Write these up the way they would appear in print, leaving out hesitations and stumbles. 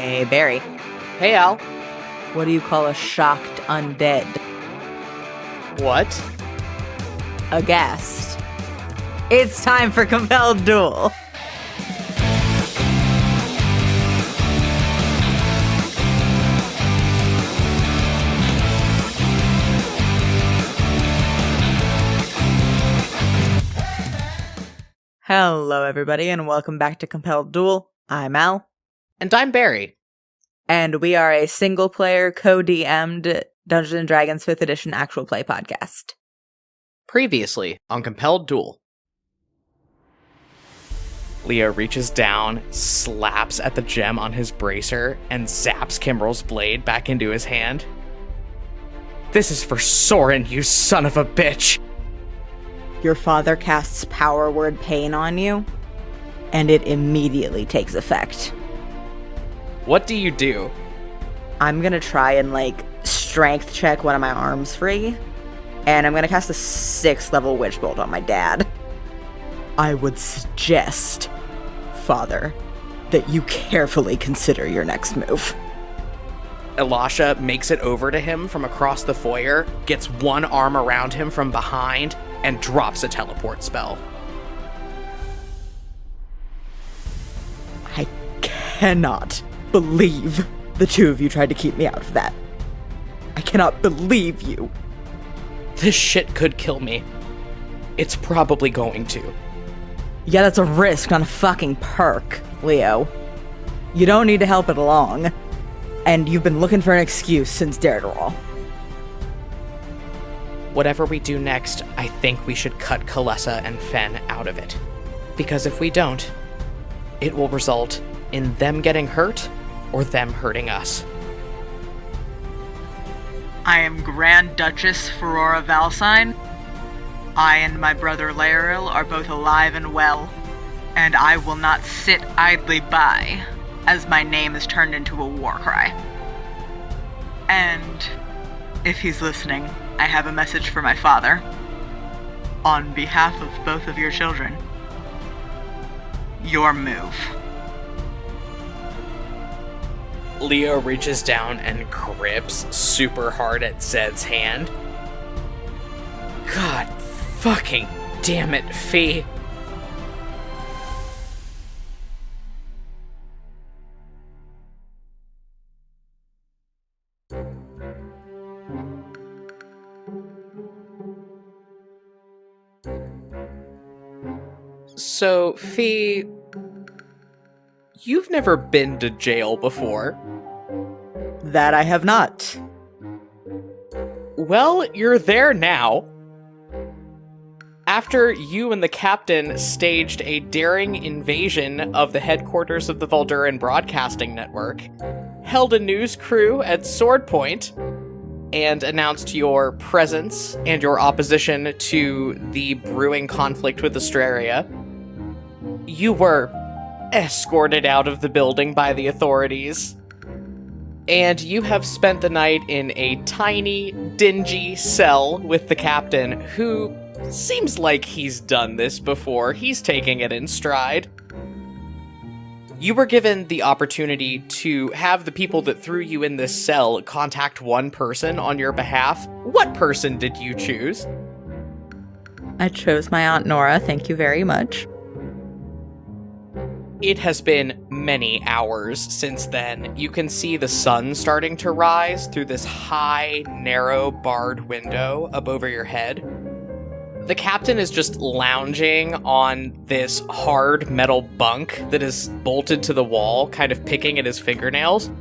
Hey, Barry. Hey, Al. What do you call a shocked undead? What? A guest. It's time for Compelled Duel. Hello, everybody, and welcome back to Compelled Duel. I'm Al. And I'm Barry. And we are a single-player, co-DM'd Dungeons & Dragons 5th Edition actual play podcast. Previously on Compelled Duel. Leo reaches down, slaps at the gem on his bracer, and zaps Kimbrel's blade back into his hand. This is for Soren, you son of a bitch! Your father casts power word pain on you, and it immediately takes effect. What do you do? I'm gonna try and, strength check one of my arms free, and I'm gonna cast a 6th level Witch Bolt on my dad. I would suggest, Father, that you carefully consider your next move. Elisha makes it over to him from across the foyer, gets one arm around him from behind, and drops a teleport spell. I cannot believe the two of you tried to keep me out of that. I cannot believe you. This shit could kill me. It's probably going to. Yeah, that's a risk, not a fucking perk, Leo. You don't need to help it along. And you've been looking for an excuse since Dare to Roll. Whatever we do next, I think we should cut Kalessa and Fen out of it. Because if we don't, it will result in them getting hurt or them hurting us. I am Grand Duchess Phirora Valcynes. I and my brother Leoril are both alive and well, and I will not sit idly by as my name is turned into a war cry. And if he's listening, I have a message for my father. On behalf of both of your children, your move. Leo reaches down and grips super hard at Zed's hand. God fucking damn it, Phi. So, Phi, you've never been to jail before. That I have not. Well, you're there now. After you and the captain staged a daring invasion of the headquarters of the Valduran Broadcasting Network, held a news crew at Sword Point, and announced your presence and your opposition to the brewing conflict with Astraria, you were escorted out of the building by the authorities. And you have spent the night in a tiny, dingy cell with the captain, who seems like he's done this before. He's taking it in stride. You were given the opportunity to have the people that threw you in this cell contact one person on your behalf. What person did you choose? I chose my Aunt Nora, thank you very much. It has been many hours since then. You can see the sun starting to rise through this high, narrow, barred window up over your head. The captain is just lounging on this hard metal bunk that is bolted to the wall, kind of picking at his fingernails.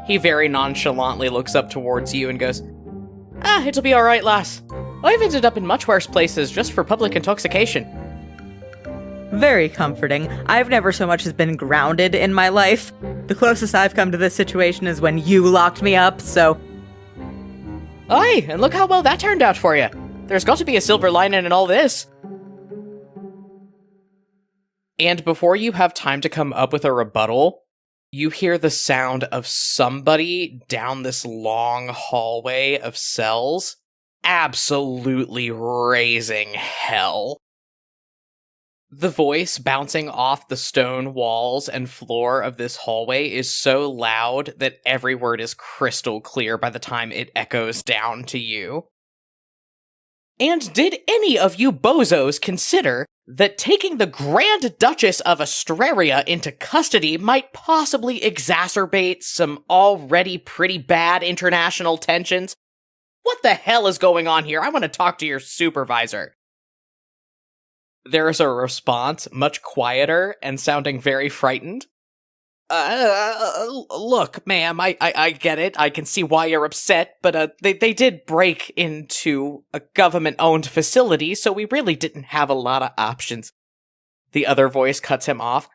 He very nonchalantly looks up towards you and goes, it'll be alright, lass. I've ended up in much worse places just for public intoxication. Very comforting. I've never so much as been grounded in my life. The closest I've come to this situation is when you locked me up, so... Aye, and look how well that turned out for you. There's got to be a silver lining in all this. And before you have time to come up with a rebuttal, you hear the sound of somebody down this long hallway of cells absolutely raising hell. The voice bouncing off the stone walls and floor of this hallway is so loud that every word is crystal clear by the time it echoes down to you. And did any of you bozos consider that taking the Grand Duchess of Astraria into custody might possibly exacerbate some already pretty bad international tensions? What the hell is going on here? I want to talk to your supervisor. There is a response, much quieter and sounding very frightened. Look, ma'am, I get it. I can see why you're upset, but they did break into a government-owned facility, so we really didn't have a lot of options. The other voice cuts him off.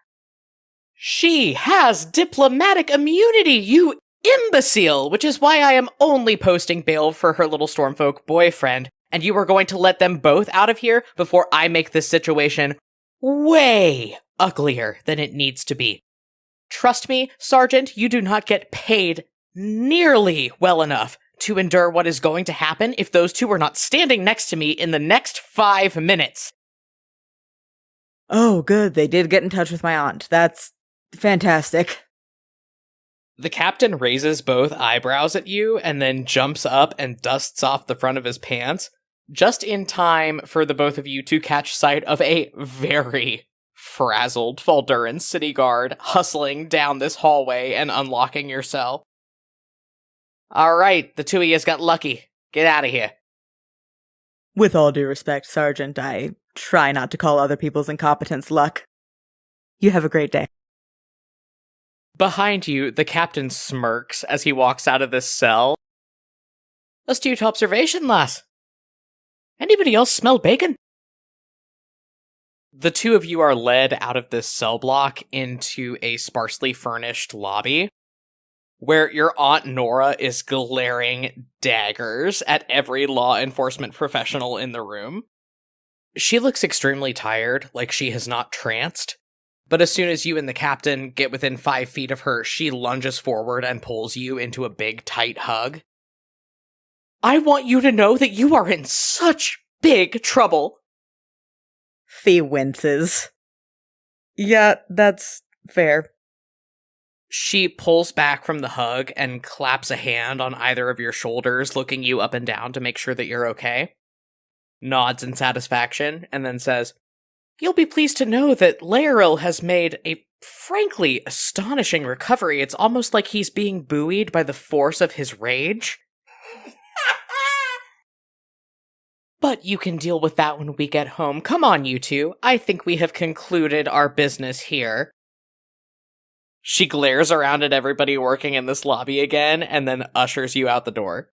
She has diplomatic immunity, you imbecile, which is why I am only posting bail for her little Stormfolk boyfriend, and you are going to let them both out of here before I make this situation way uglier than it needs to be. Trust me, Sergeant, you do not get paid nearly well enough to endure what is going to happen if those two are not standing next to me in the next 5 minutes. Oh, good. They did get in touch with my aunt. That's fantastic. The captain raises both eyebrows at you and then jumps up and dusts off the front of his pants, just in time for the both of you to catch sight of a very frazzled Valduran city guard hustling down this hallway and unlocking your cell. All right, the two of yous got lucky. Get out of here. With all due respect, Sergeant, I try not to call other people's incompetence luck. You have a great day. Behind you, the captain smirks as he walks out of this cell. Astute observation, lass. Anybody else smell bacon? The two of you are led out of this cell block into a sparsely furnished lobby, where your Aunt Nora is glaring daggers at every law enforcement professional in the room. She looks extremely tired, like she has not tranced, but as soon as you and the captain get within 5 feet of her, she lunges forward and pulls you into a big, tight hug. I want you to know that you are in such big trouble. Phi winces. Yeah, that's fair. She pulls back from the hug and claps a hand on either of your shoulders, looking you up and down to make sure that you're okay. Nods in satisfaction, and then says, You'll be pleased to know that Leoril has made a frankly astonishing recovery. It's almost like he's being buoyed by the force of his rage. But you can deal with that when we get home. Come on, you two. I think we have concluded our business here. She glares around at everybody working in this lobby again, and then ushers you out the door.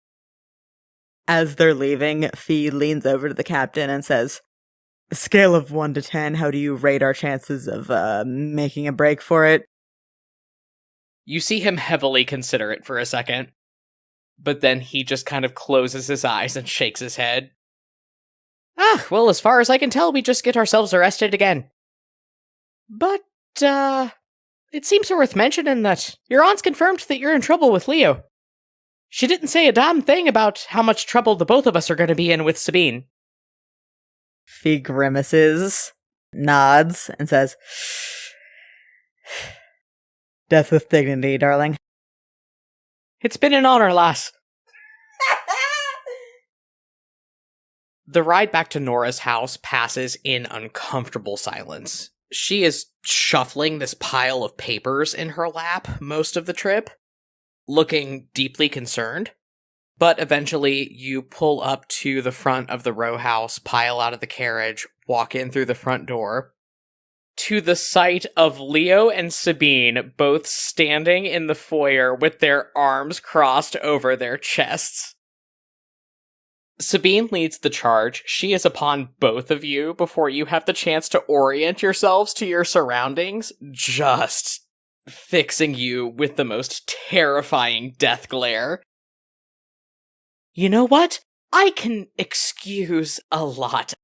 As they're leaving, Phi leans over to the captain and says, Scale of 1 to 10, how do you rate our chances of making a break for it? You see him heavily consider it for a second, but then he just kind of closes his eyes and shakes his head. Well, as far as I can tell, we just get ourselves arrested again. But, it seems worth mentioning that your aunt's confirmed that you're in trouble with Leo. She didn't say a damn thing about how much trouble the both of us are going to be in with Sabine. Phi grimaces, nods, and says, Death with dignity, darling. It's been an honor, lass. The ride back to Nora's house passes in uncomfortable silence. She is shuffling this pile of papers in her lap most of the trip, looking deeply concerned. But eventually, you pull up to the front of the row house, pile out of the carriage, walk in through the front door, to the sight of Leo and Sabine both standing in the foyer with their arms crossed over their chests. Sabine leads the charge. She is upon both of you before you have the chance to orient yourselves to your surroundings, just fixing you with the most terrifying death glare. You know what? I can excuse a lot.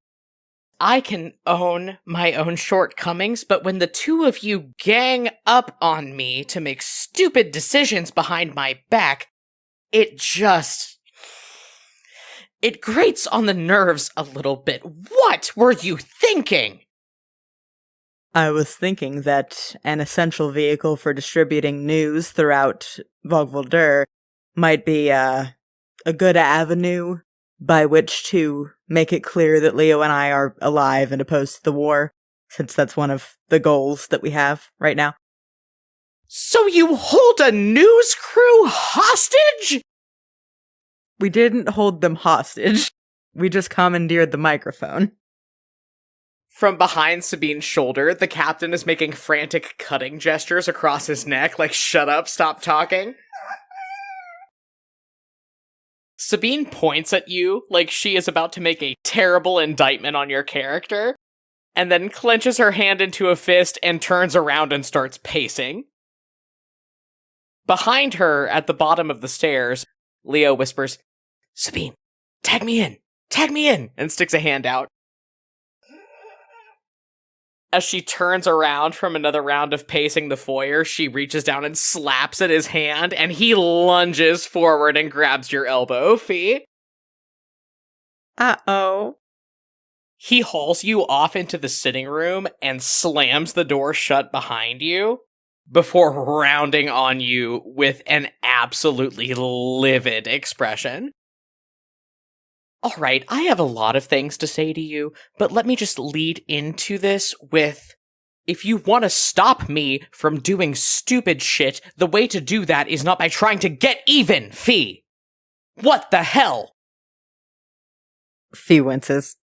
I can own my own shortcomings, but when the two of you gang up on me to make stupid decisions behind my back, it grates on the nerves a little bit. What were you thinking? I was thinking that an essential vehicle for distributing news throughout Volder might be a good avenue by which to make it clear that Leo and I are alive and opposed to the war, since that's one of the goals that we have right now. So you hold a news crew hostage? We didn't hold them hostage. We just commandeered the microphone. From behind Sabine's shoulder, the captain is making frantic cutting gestures across his neck, like, shut up, stop talking. Sabine points at you like she is about to make a terrible indictment on your character, and then clenches her hand into a fist and turns around and starts pacing. Behind her, at the bottom of the stairs, Leo whispers, "Sabine, tag me in, and sticks a hand out. As she turns around from another round of pacing the foyer, she reaches down and slaps at his hand, and he lunges forward and grabs your elbow, Phi. Uh-oh. He hauls you off into the sitting room and slams the door shut behind you before rounding on you with an absolutely livid expression. All right, I have a lot of things to say to you, but let me just lead into this with, if you want to stop me from doing stupid shit, the way to do that is not by trying to get even, Phi. What the hell? Phi winces.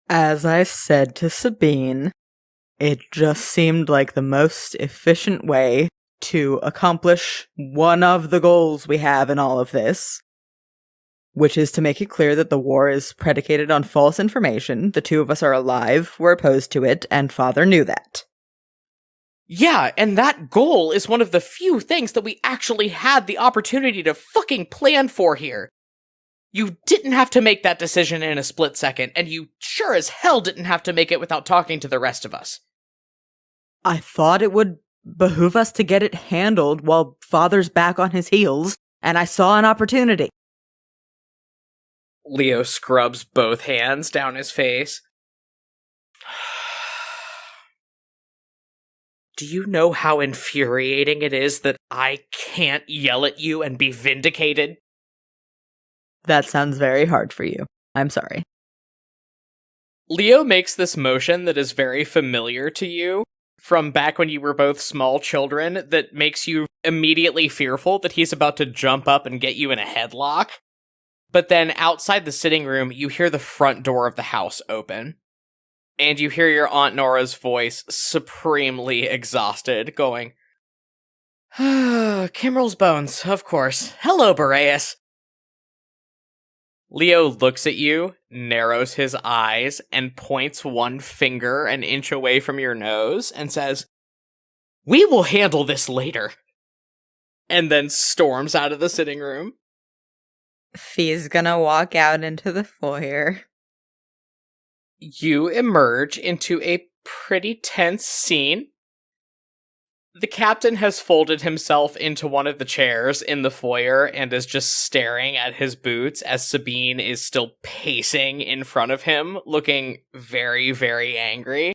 As I said to Sabine, it just seemed like the most efficient way to accomplish one of the goals we have in all of this, which is to make it clear that the war is predicated on false information. The two of us are alive, we're opposed to it, and Father knew that. Yeah, and that goal is one of the few things that we actually had the opportunity to fucking plan for here. You didn't have to make that decision in a split second, and you sure as hell didn't have to make it without talking to the rest of us. I thought it would behoove us to get it handled while Father's back on his heels, and I saw an opportunity. Leo scrubs both hands down his face. Do you know how infuriating it is that I can't yell at you and be vindicated? That sounds very hard for you. I'm sorry. Leo makes this motion that is very familiar to you from back when you were both small children that makes you immediately fearful that he's about to jump up and get you in a headlock. But then outside the sitting room, you hear the front door of the house open. And you hear your Aunt Nora's voice, supremely exhausted, going, Kimrel's bones, of course. Hello, Boreas. Leo looks at you, narrows his eyes, and points one finger an inch away from your nose, and says, "We will handle this later." And then storms out of the sitting room. Phi's gonna walk out into the foyer. You emerge into a pretty tense scene. The captain has folded himself into one of the chairs in the foyer and is just staring at his boots as Sabine is still pacing in front of him, looking very, very angry.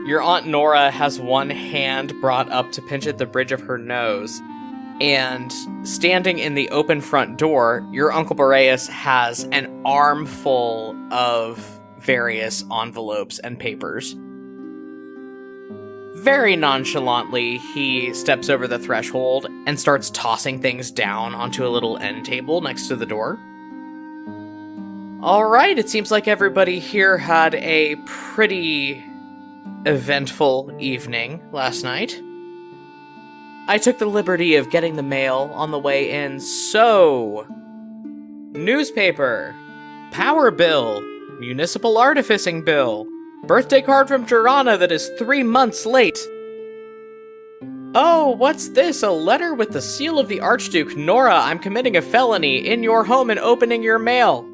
Your Aunt Nora has one hand brought up to pinch at the bridge of her nose, and standing in the open front door, your Uncle Boreas has an armful of various envelopes and papers. Very nonchalantly, he steps over the threshold and starts tossing things down onto a little end table next to the door. Alright, it seems like everybody here had a pretty eventful evening last night. I took the liberty of getting the mail on the way in, so... Newspaper, power bill, municipal artificing bill, birthday card from Jorana that is 3 months late. Oh, what's this? A letter with the seal of the Archduke. Nora, I'm committing a felony in your home and opening your mail.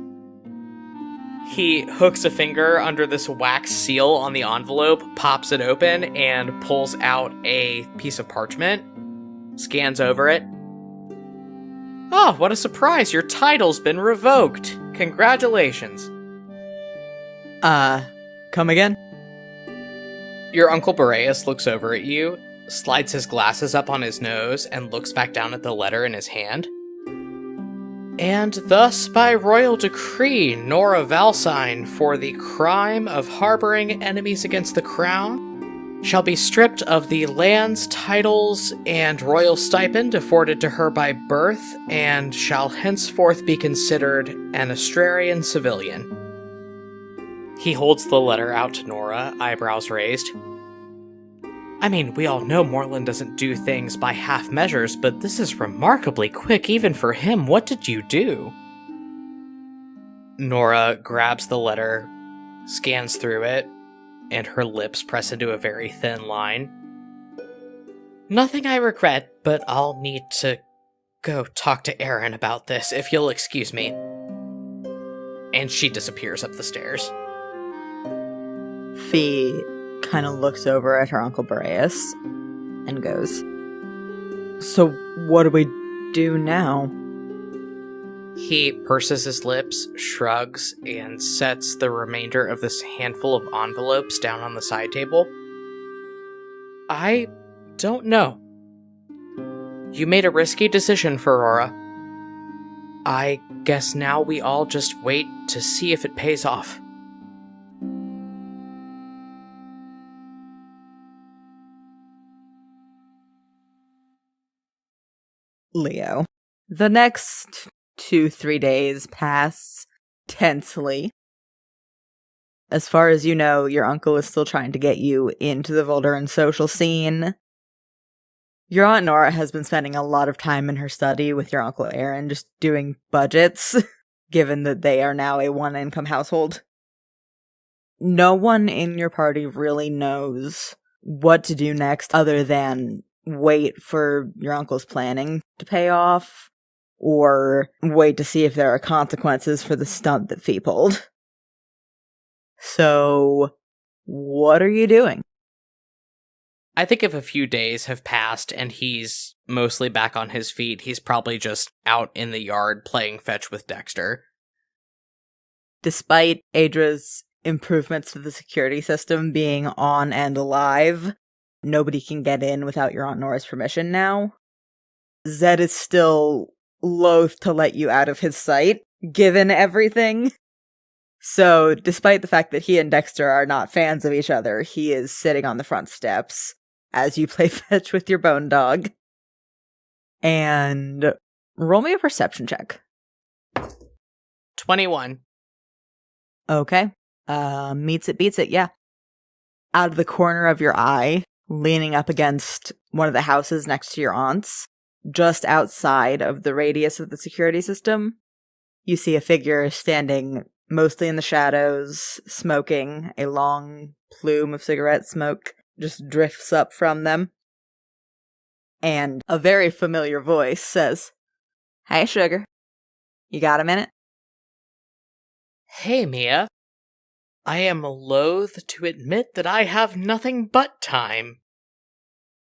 He hooks a finger under this wax seal on the envelope, pops it open, and pulls out a piece of parchment, scans over it. Oh, what a surprise! Your title's been revoked! Congratulations! Come again? Your Uncle Boreas looks over at you, slides his glasses up on his nose, and looks back down at the letter in his hand. And thus, by royal decree, Nora Valcyne, for the crime of harboring enemies against the crown, shall be stripped of the lands, titles, and royal stipend afforded to her by birth, and shall henceforth be considered an Astrarian civilian. He holds the letter out to Nora, eyebrows raised. I mean, we all know Morlund doesn't do things by half measures, but this is remarkably quick even for him. What did you do? Nora grabs the letter, scans through it, and her lips press into a very thin line. Nothing I regret, but I'll need to go talk to Aaron about this, if you'll excuse me. And she disappears up the stairs. Phi kind of looks over at her Uncle Boreas and goes, So what do we do now? He purses his lips, shrugs, and sets the remainder of this handful of envelopes down on the side table. I don't know. You made a risky decision, Phirora. I guess now we all just wait to see if it pays off. Leo. The next 2-3 days pass tensely. As far as you know, your uncle is still trying to get you into the Volduran social scene. Your Aunt Nora has been spending a lot of time in her study with your Uncle Aaron just doing budgets, given that they are now a one-income household. No one in your party really knows what to do next other than wait for your uncle's planning to pay off, or wait to see if there are consequences for the stunt that Phi pulled. So, what are you doing? I think if a few days have passed and he's mostly back on his feet, he's probably just out in the yard playing fetch with Dexter. Despite Adra's improvements to the security system being on and alive, nobody can get in without your Aunt Nora's permission now. Zed is still loath to let you out of his sight, given everything. So, despite the fact that he and Dexter are not fans of each other, he is sitting on the front steps as you play fetch with your bone dog. And roll me a perception check. 21. Okay. Meets it, beats it, yeah. Out of the corner of your eye, leaning up against one of the houses next to your aunt's, just outside of the radius of the security system, you see a figure standing mostly in the shadows, smoking. A long plume of cigarette smoke just drifts up from them. And a very familiar voice says, Hey, sugar. You got a minute? Hey, Mia. I am loath to admit that I have nothing but time.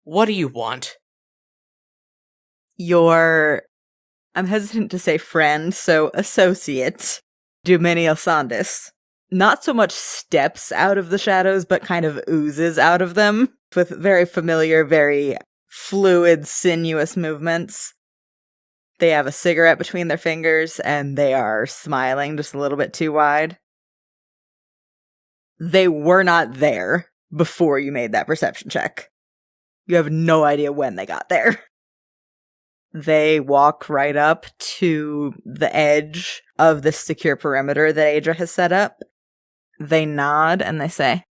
What do you want? Your, I'm hesitant to say friend, so associate, Dumenial Sandis, not so much steps out of the shadows, but kind of oozes out of them, with very familiar, very fluid, sinuous movements. They have a cigarette between their fingers, and they are smiling just a little bit too wide. They were not there before you made that perception check. You have no idea when they got there. They walk right up to the edge of the secure perimeter that Adra has set up. They nod and they say,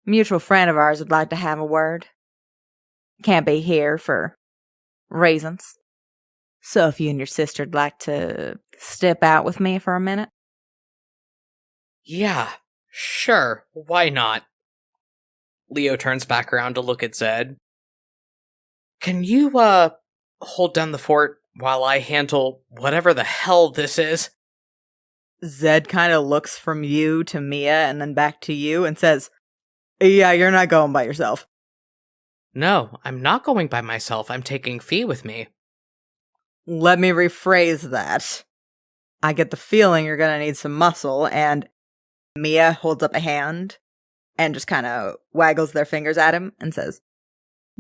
Mutual friend of ours would like to have a word. Can't be here for reasons. So if you and your sister'd like to step out with me for a minute. Yeah, sure, why not? Leo turns back around to look at Zed. Can you, hold down the fort while I handle whatever the hell this is? Zed kind of looks from you to Mia and then back to you and says, Yeah, you're not going by yourself. No, I'm not going by myself. I'm taking Phi with me. Let me rephrase that. I get the feeling you're gonna need some muscle, and Mia holds up a hand and just kind of waggles their fingers at him and says,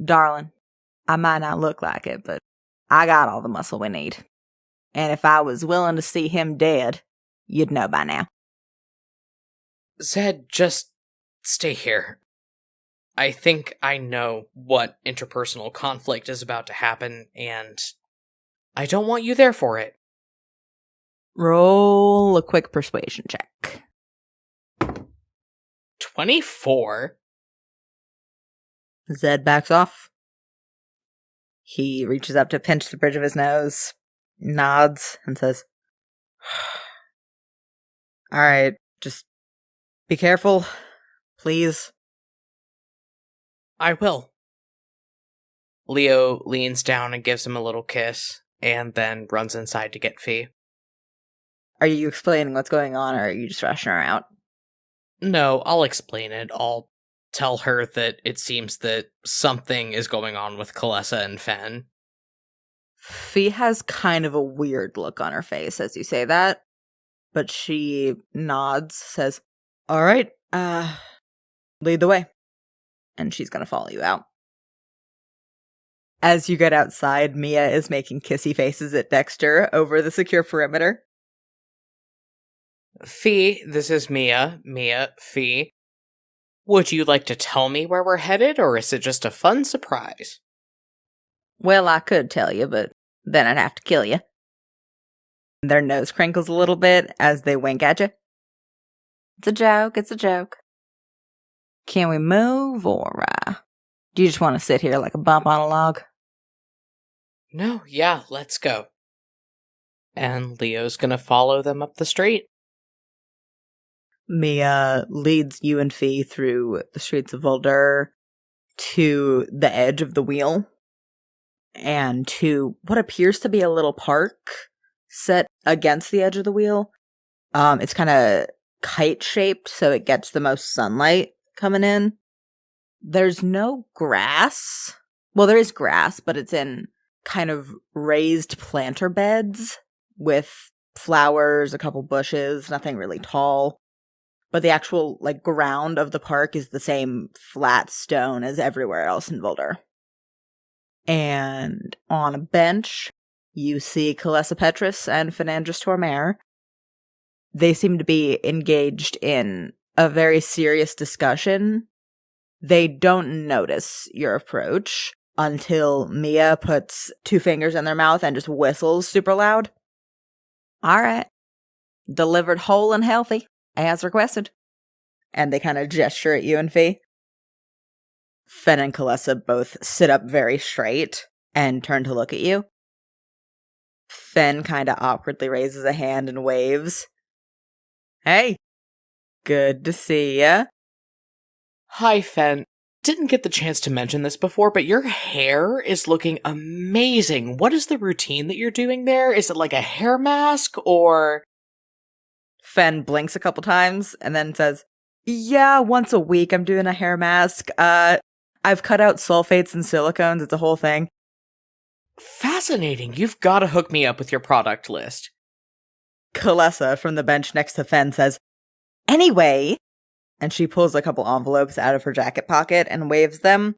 "Darling, I might not look like it, but I got all the muscle we need. And if I was willing to see him dead, you'd know by now." Zed, just stay here. I think I know what interpersonal conflict is about to happen, and I don't want you there for it. Roll a quick persuasion check. 24? Zed backs off. He reaches up to pinch the bridge of his nose, nods, and says, "Alright, just be careful, please." I will. Leo leans down and gives him a little kiss, and then runs inside to get Phi. Are you explaining what's going on, or are you just rushing her out? No, I'll explain it. I'll tell her that it seems that something is going on with Kalessa and Fen. Phi has kind of a weird look on her face as you say that, but she nods, says, "Alright, lead the way." And she's gonna follow you out. As you get outside, Mia is making kissy faces at Dexter over the secure perimeter. Phi, this is Mia. Mia, Phi. Would you like to tell me where we're headed, or is it just a fun surprise? Well, I could tell you, but then I'd have to kill you. Their nose crinkles a little bit as they wink at you. It's a joke, it's a joke. Can we move, or do you just want to sit here like a bump on a log? No, yeah, let's go. And Leo's gonna follow them up the street. Mia leads you and Phi through the streets of Voldur to the edge of the wheel and to what appears to be a little park set against the edge of the wheel. It's kind of kite-shaped, so it gets the most sunlight coming in. There's no grass. Well, there is grass, but it's in kind of raised planter beds with flowers, a couple bushes, nothing really tall. But the actual, ground of the park is the same flat stone as everywhere else in Voldur. And on a bench, you see Kalessa Petrus and Fernandus Tormare. They seem to be engaged in a very serious discussion. They don't notice your approach until Mia puts 2 fingers in their mouth and just whistles super loud. "Alright. Delivered whole and healthy, as requested." And they kind of gesture at you and Phi. Fen and Kalessa both sit up very straight and turn to look at you. Fen kind of awkwardly raises a hand and waves. "Hey, good to see ya." Hi, Fen. Didn't get the chance to mention this before, but your hair is looking amazing. What is the routine that you're doing there? Is it like a hair mask, or... Fen blinks a couple times and then says, "Yeah, once a week I'm doing a hair mask. I've cut out sulfates and silicones. It's a whole thing." Fascinating. You've got to hook me up with your product list. Kalessa from the bench next to Fen says, "Anyway," and she pulls a couple envelopes out of her jacket pocket and waves them.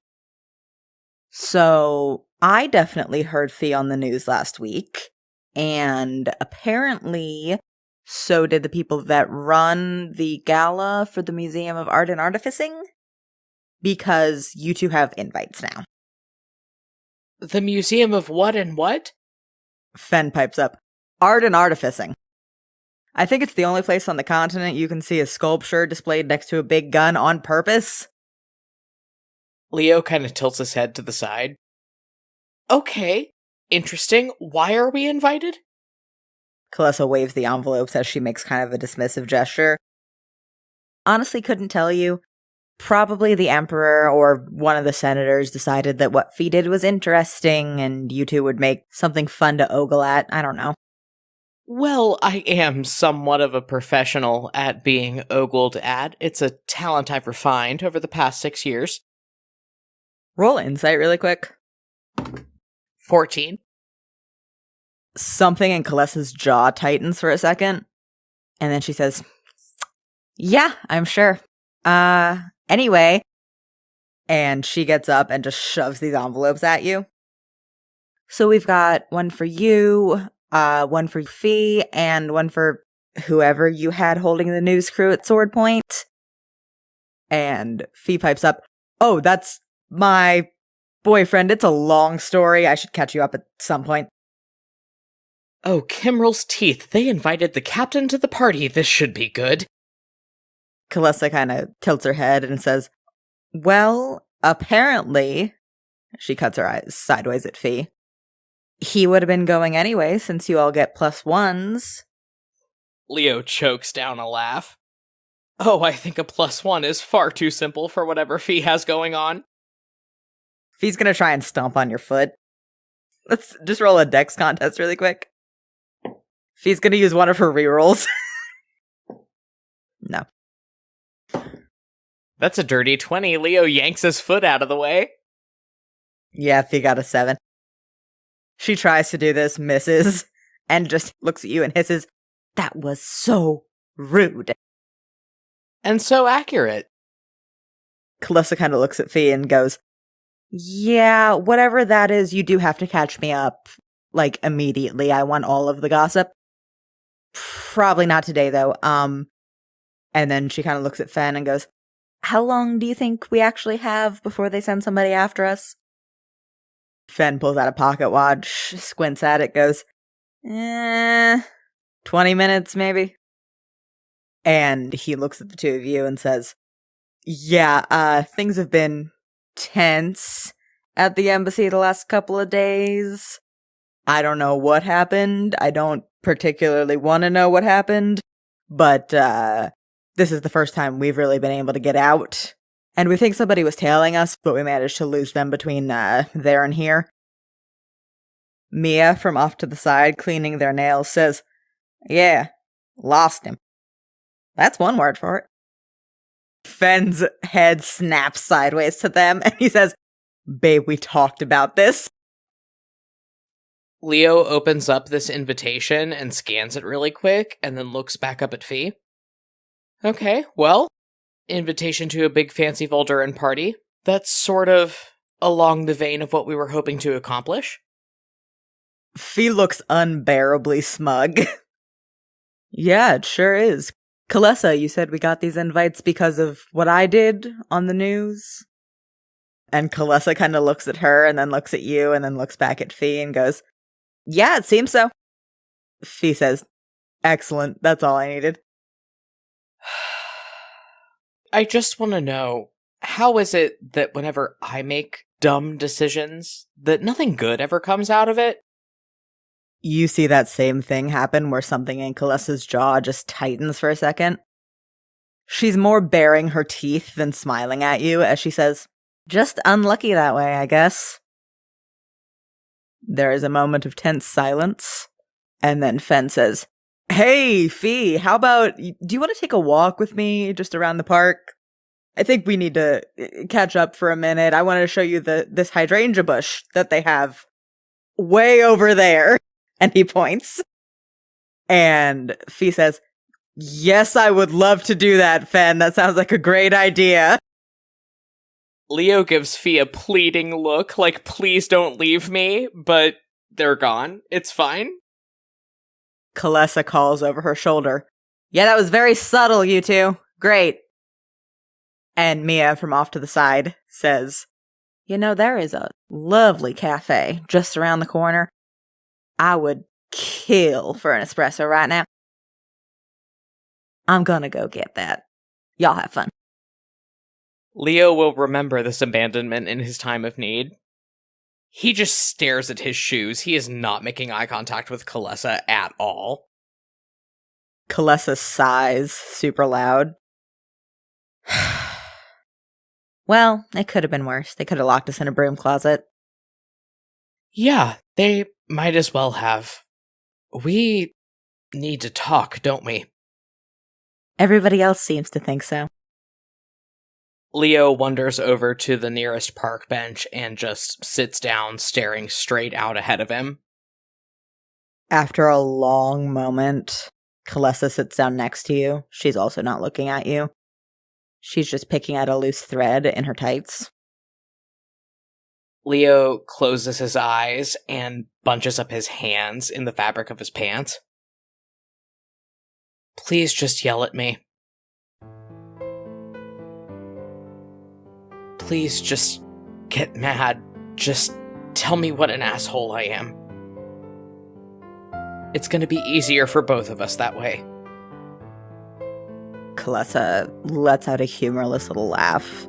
"So, I definitely heard Phi on the news last week, and apparently so did the people that run the gala for the Museum of Art and Artificing, because you two have invites now." The Museum of what and what? Fen pipes up, "Art and Artificing. I think it's the only place on the continent you can see a sculpture displayed next to a big gun on purpose." Leo kind of tilts his head to the side. Okay, interesting. Why are we invited? Kalessa waves the envelopes as she makes kind of a dismissive gesture. "Honestly, couldn't tell you. Probably the Emperor or one of the senators decided that what Phi did was interesting, and you two would make something fun to ogle at. I don't know." Well, I am somewhat of a professional at being ogled at. It's a talent I've refined over the past 6 years. Roll insight really quick. 14. Something in Kalessa's jaw tightens for a second, and then she says, Yeah, I'm sure. Anyway. And she gets up and just shoves these envelopes at you. So we've got one for you, one for Phi, and one for whoever you had holding the news crew at Sword Point. And Phi pipes up, "Oh, that's my boyfriend. It's a long story. I should catch you up at some point." Oh, Kimrel's teeth. They invited the captain to the party. This should be good. Kalissa kind of tilts her head and says, "Well, apparently," she cuts her eyes sideways at Phi, "he would have been going anyway since you all get +1s. Leo chokes down a laugh. Oh, I think a +1 is far too simple for whatever Phi has going on. Phi's gonna try and stomp on your foot. Let's just roll a dex contest really quick. Phi's gonna use one of her rerolls. No. That's a dirty 20. Leo yanks his foot out of the way. Yeah, Phi got a 7. She tries to do this, misses, and just looks at you and hisses, "That was so rude." And so accurate. Kalissa kind of looks at Phi and goes, "Yeah, whatever that is, you do have to catch me up, like, immediately. I want all of the gossip. Probably not today, though. And then she kind of looks at Fen and goes, "How long do you think we actually have before they send somebody after us?" Fen pulls out a pocket watch, squints at it, goes, 20 minutes, maybe? And he looks at the two of you and says, "Yeah, things have been tense at the embassy the last couple of days. I don't know what happened. I don't particularly want to know what happened, but this is the first time we've really been able to get out. And we think somebody was tailing us, but we managed to lose them between there and here." Mia, from off to the side, cleaning their nails, says, "Yeah, lost him. That's one word for it." Fen's head snaps sideways to them, and he says, "Babe, we talked about this." Leo opens up this invitation and scans it really quick, and then looks back up at Phi. Okay, well, invitation to a big fancy Volduran party. That's sort of along the vein of what we were hoping to accomplish. Phi looks unbearably smug. "Yeah, it sure is. Kalissa, you said we got these invites because of what I did on the news?" And Kalissa kind of looks at her and then looks at you and then looks back at Phi and goes, "Yeah, it seems so." Phi says, "Excellent, that's all I needed." I just want to know, how is it that whenever I make dumb decisions, that nothing good ever comes out of it? You see that same thing happen where something in Kalissa's jaw just tightens for a second. She's more baring her teeth than smiling at you as she says, "Just unlucky that way, I guess." There is a moment of tense silence, and then Fen says, "Hey, Phi, how about, do you want to take a walk with me just around the park? I think we need to catch up for a minute. I want to show you this hydrangea bush that they have way over there." And he points. And Phi says, "Yes, I would love to do that, Fen. That sounds like a great idea." Leo gives Phi a pleading look, like, please don't leave me, but they're gone. It's fine. Kalissa calls over her shoulder, "Yeah, that was very subtle, you two. Great." And Mia, from off to the side, says, "You know, there is a lovely cafe just around the corner. I would kill for an espresso right now. I'm gonna go get that. Y'all have fun." Leo will remember this abandonment in his time of need. He just stares at his shoes. He is not making eye contact with Kalissa at all. Kalissa sighs super loud. "Well, it could have been worse. They could have locked us in a broom closet." Yeah, they might as well have. We need to talk, don't we? Everybody else seems to think so. Leo wanders over to the nearest park bench and just sits down, staring straight out ahead of him. After a long moment, Kalessa sits down next to you. She's also not looking at you. She's just picking at a loose thread in her tights. Leo closes his eyes and bunches up his hands in the fabric of his pants. Please just yell at me. Please just get mad. Just tell me what an asshole I am. It's gonna be easier for both of us that way. Kalessa lets out a humorless little laugh.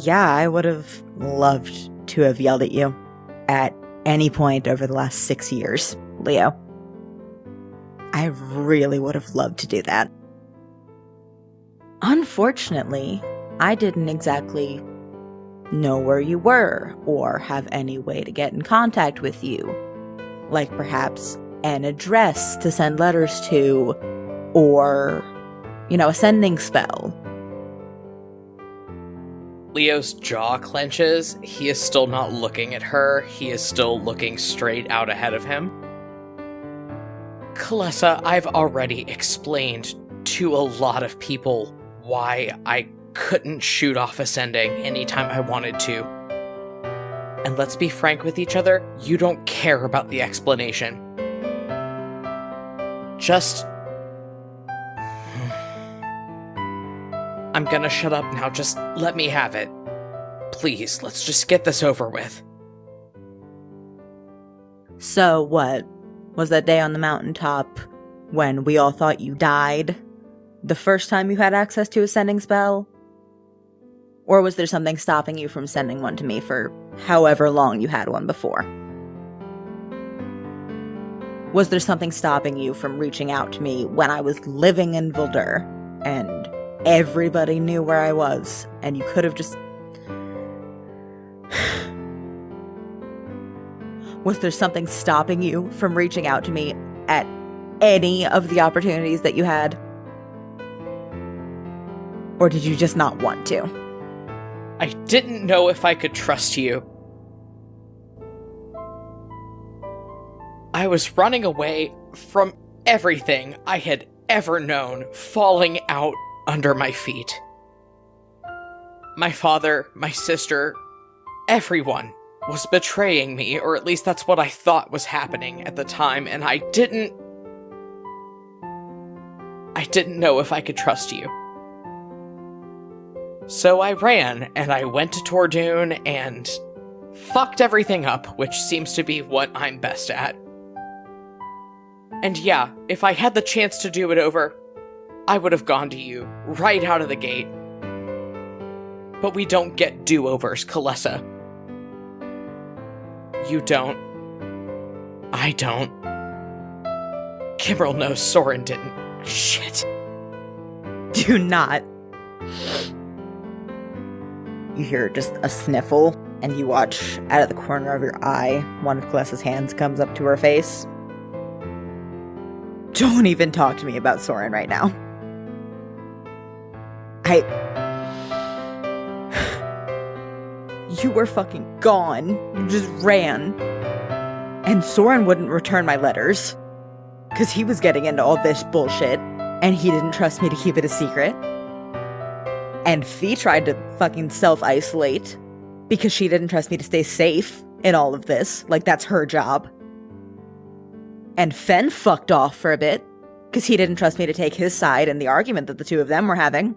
Yeah, I would have loved to have yelled at you at any point over the last 6 years, Leo. I really would have loved to do that. Unfortunately, I didn't exactly know where you were or have any way to get in contact with you. Like perhaps an address to send letters to, or, a sending spell. Leo's jaw clenches. He is still not looking at her. He is still looking straight out ahead of him. Kalessa, I've already explained to a lot of people why I couldn't shoot off ascending anytime I wanted to. And let's be frank with each other, you don't care about the explanation. Just... I'm gonna shut up now, just let me have it. Please, let's just get this over with. So what? Was that day on the mountaintop when we all thought you died the first time you had access to a sending spell? Or was there something stopping you from sending one to me for however long you had one before? Was there something stopping you from reaching out to me when I was living in Voldur and everybody knew where I was and you could have just... Was there something stopping you from reaching out to me at any of the opportunities that you had? Or did you just not want to? I didn't know if I could trust you. I was running away from everything I had ever known falling out under my feet. My father, my sister, everyone was betraying me, or at least that's what I thought was happening at the time, and I didn't know if I could trust you. So I ran, and I went to Tordoon, and fucked everything up, which seems to be what I'm best at. And yeah, if I had the chance to do it over, I would have gone to you, right out of the gate. But we don't get do-overs, Kalessa. You don't. I don't. Kimmerl knows Soren didn't. Shit. Do not. You hear just a sniffle, and you watch out of the corner of your eye, one of Kalessa's hands comes up to her face. Don't even talk to me about Soren right now. You were fucking gone. You just ran. And Soren wouldn't return my letters. Because he was getting into all this bullshit. And he didn't trust me to keep it a secret. And Phi tried to fucking self-isolate. Because she didn't trust me to stay safe in all of this. Like, that's her job. And Fen fucked off for a bit. Because he didn't trust me to take his side in the argument that the two of them were having.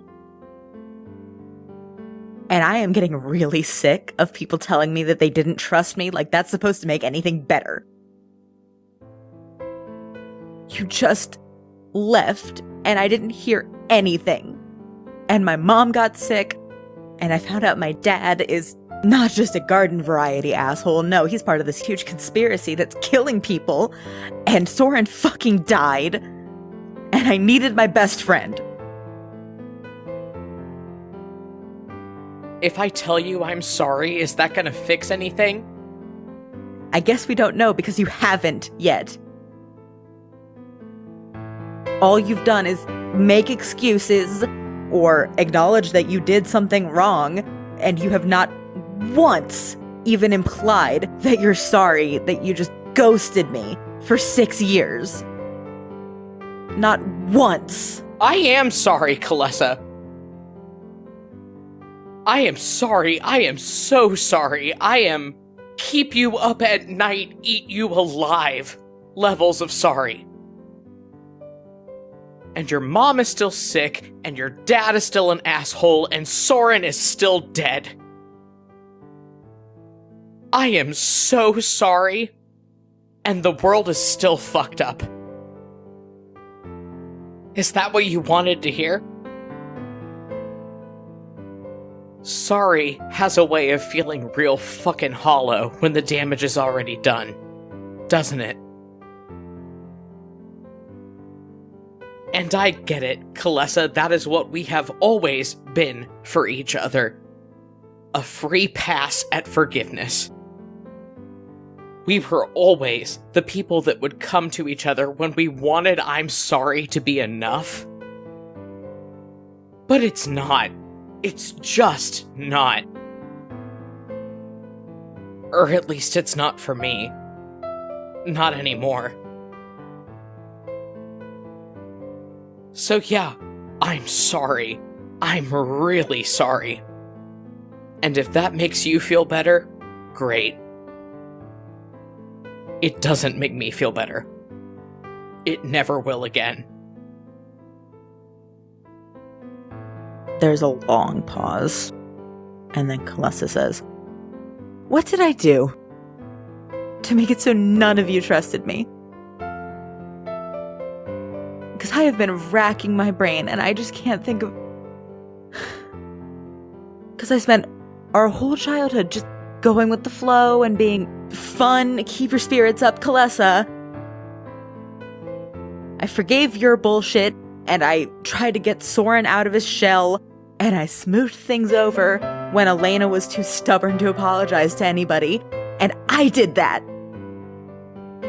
And I am getting really sick of people telling me that they didn't trust me, like that's supposed to make anything better. You just left, and I didn't hear anything. And my mom got sick, and I found out my dad is not just a garden variety asshole, no, he's part of this huge conspiracy that's killing people, and Soren fucking died, and I needed my best friend. If I tell you I'm sorry, is that gonna fix anything? I guess we don't know because you haven't yet. All you've done is make excuses or acknowledge that you did something wrong, and you have not once even implied that you're sorry that you just ghosted me for 6 years. Not once. I am sorry, Kalessa. I am sorry. I am so sorry. I am keep you up at night, eat you alive levels of sorry. And your mom is still sick, and your dad is still an asshole, and Soren is still dead. I am so sorry, and the world is still fucked up. Is that what you wanted to hear? Sorry has a way of feeling real fucking hollow when the damage is already done, doesn't it? And I get it, Kalessa, that is what we have always been for each other. A free pass at forgiveness. We were always the people that would come to each other when we wanted I'm sorry to be enough. But it's not. It's just not. Or at least it's not for me. Not anymore. So yeah, I'm sorry. I'm really sorry. And if that makes you feel better, great. It doesn't make me feel better. It never will again. There's a long pause. And then Kalessa says, "What did I do to make it so none of you trusted me? Because I have been racking my brain and I just can't think of... Because I spent our whole childhood just going with the flow and being fun, keep your spirits up, Kalessa. I forgave your bullshit, and I tried to get Soren out of his shell, and I smoothed things over when Elena was too stubborn to apologize to anybody, and I did that.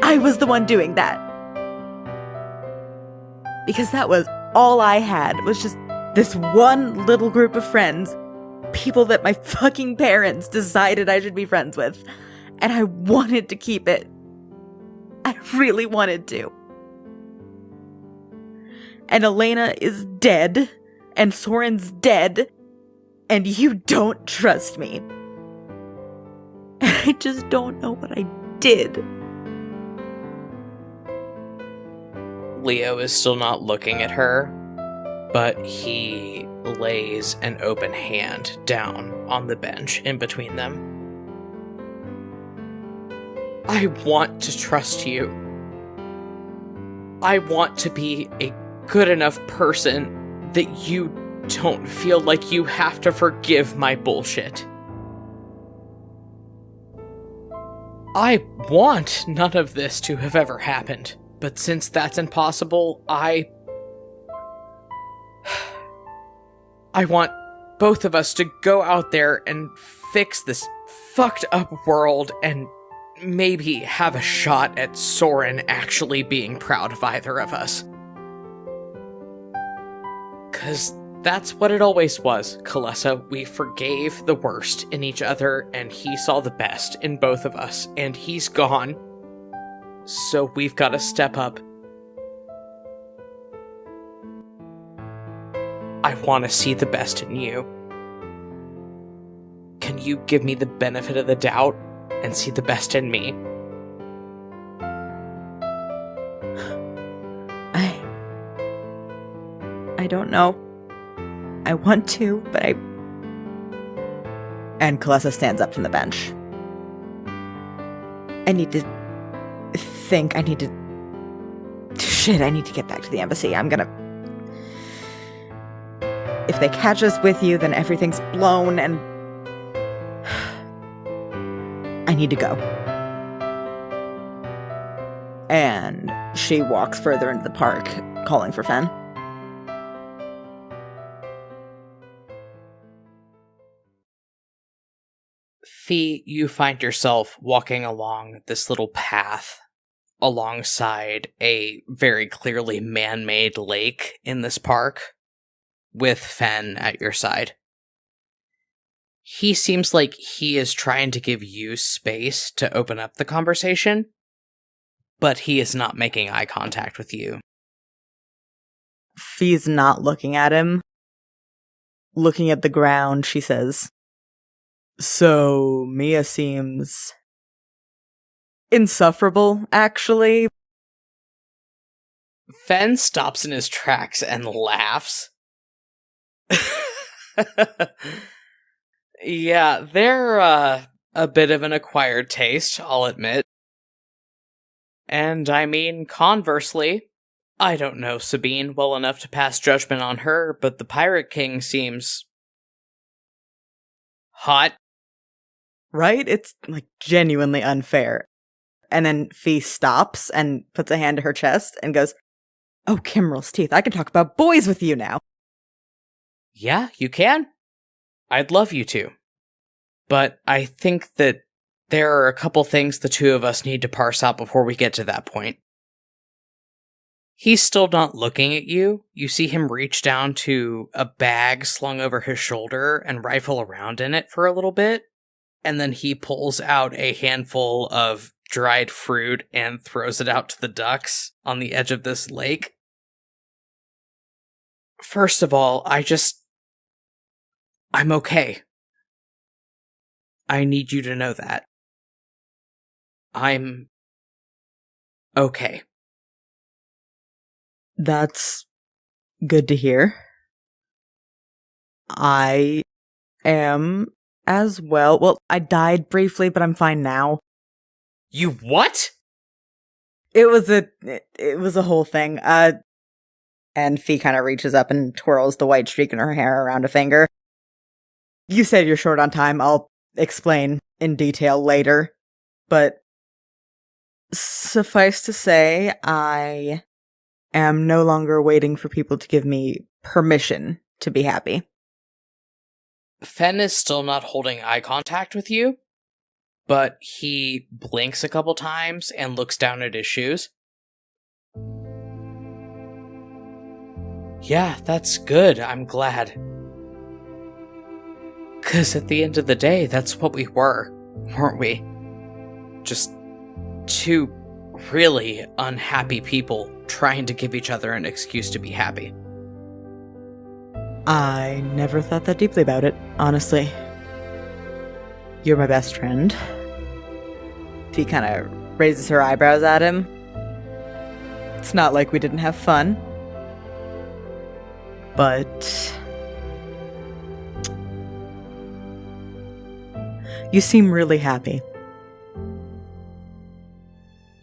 I was the one doing that. Because that was all I had, was just this one little group of friends, people that my fucking parents decided I should be friends with, and I wanted to keep it. I really wanted to. And Elena is dead, and Soren's dead, and you don't trust me. And I just don't know what I did." Leo is still not looking at her, but he lays an open hand down on the bench in between them. I want to trust you. I want to be a good enough person that you don't feel like you have to forgive my bullshit. I want none of this to have ever happened, but since that's impossible, I want both of us to go out there and fix this fucked up world and maybe have a shot at Soren actually being proud of either of us. 'Cause that's what it always was, Kalessa. We forgave the worst in each other, and he saw the best in both of us, and he's gone. So we've got to step up. I want to see the best in you. Can you give me the benefit of the doubt and see the best in me? I don't know. I want to, but I... And Kalessa stands up from the bench. I need to think. I need to... Shit, I need to get back to the embassy. I'm gonna... If they catch us with you, then everything's blown, and... I need to go. And she walks further into the park, calling for Fen. Phi, you find yourself walking along this little path alongside a very clearly man-made lake in this park with Fen at your side. He seems like he is trying to give you space to open up the conversation, but he is not making eye contact with you. Phi's not looking at him. Looking at the ground, she says, "So, Mia seems insufferable, actually." Fen stops in his tracks and laughs. Yeah, they're a bit of an acquired taste, I'll admit. And I mean, conversely, I don't know Sabine well enough to pass judgment on her, but the Pirate King seems hot. Right? It's, like, genuinely unfair. And then Phi stops and puts a hand to her chest and goes, "Oh, Kimrel's teeth, I can talk about boys with you now." Yeah, you can. I'd love you to. But I think that there are a couple things the two of us need to parse out before we get to that point. He's still not looking at you. You see him reach down to a bag slung over his shoulder and rifle around in it for a little bit. And then he pulls out a handful of dried fruit and throws it out to the ducks on the edge of this lake. First of all, I'm okay. I need you to know that. I'm okay. That's good to hear. I am as well. Well, I died briefly, but I'm fine now. You what? It was a whole thing. And Phi kind of reaches up and twirls the white streak in her hair around a finger. You said you're short on time. I'll explain in detail later. But suffice to say, I am no longer waiting for people to give me permission to be happy. Fen is still not holding eye contact with you, but he blinks a couple times and looks down at his shoes. Yeah, that's good. I'm glad. 'Cause at the end of the day, that's what we were, weren't we? Just two really unhappy people trying to give each other an excuse to be happy. I never thought that deeply about it, honestly. You're my best friend. Phi kind of raises her eyebrows at him. It's not like we didn't have fun. But you seem really happy.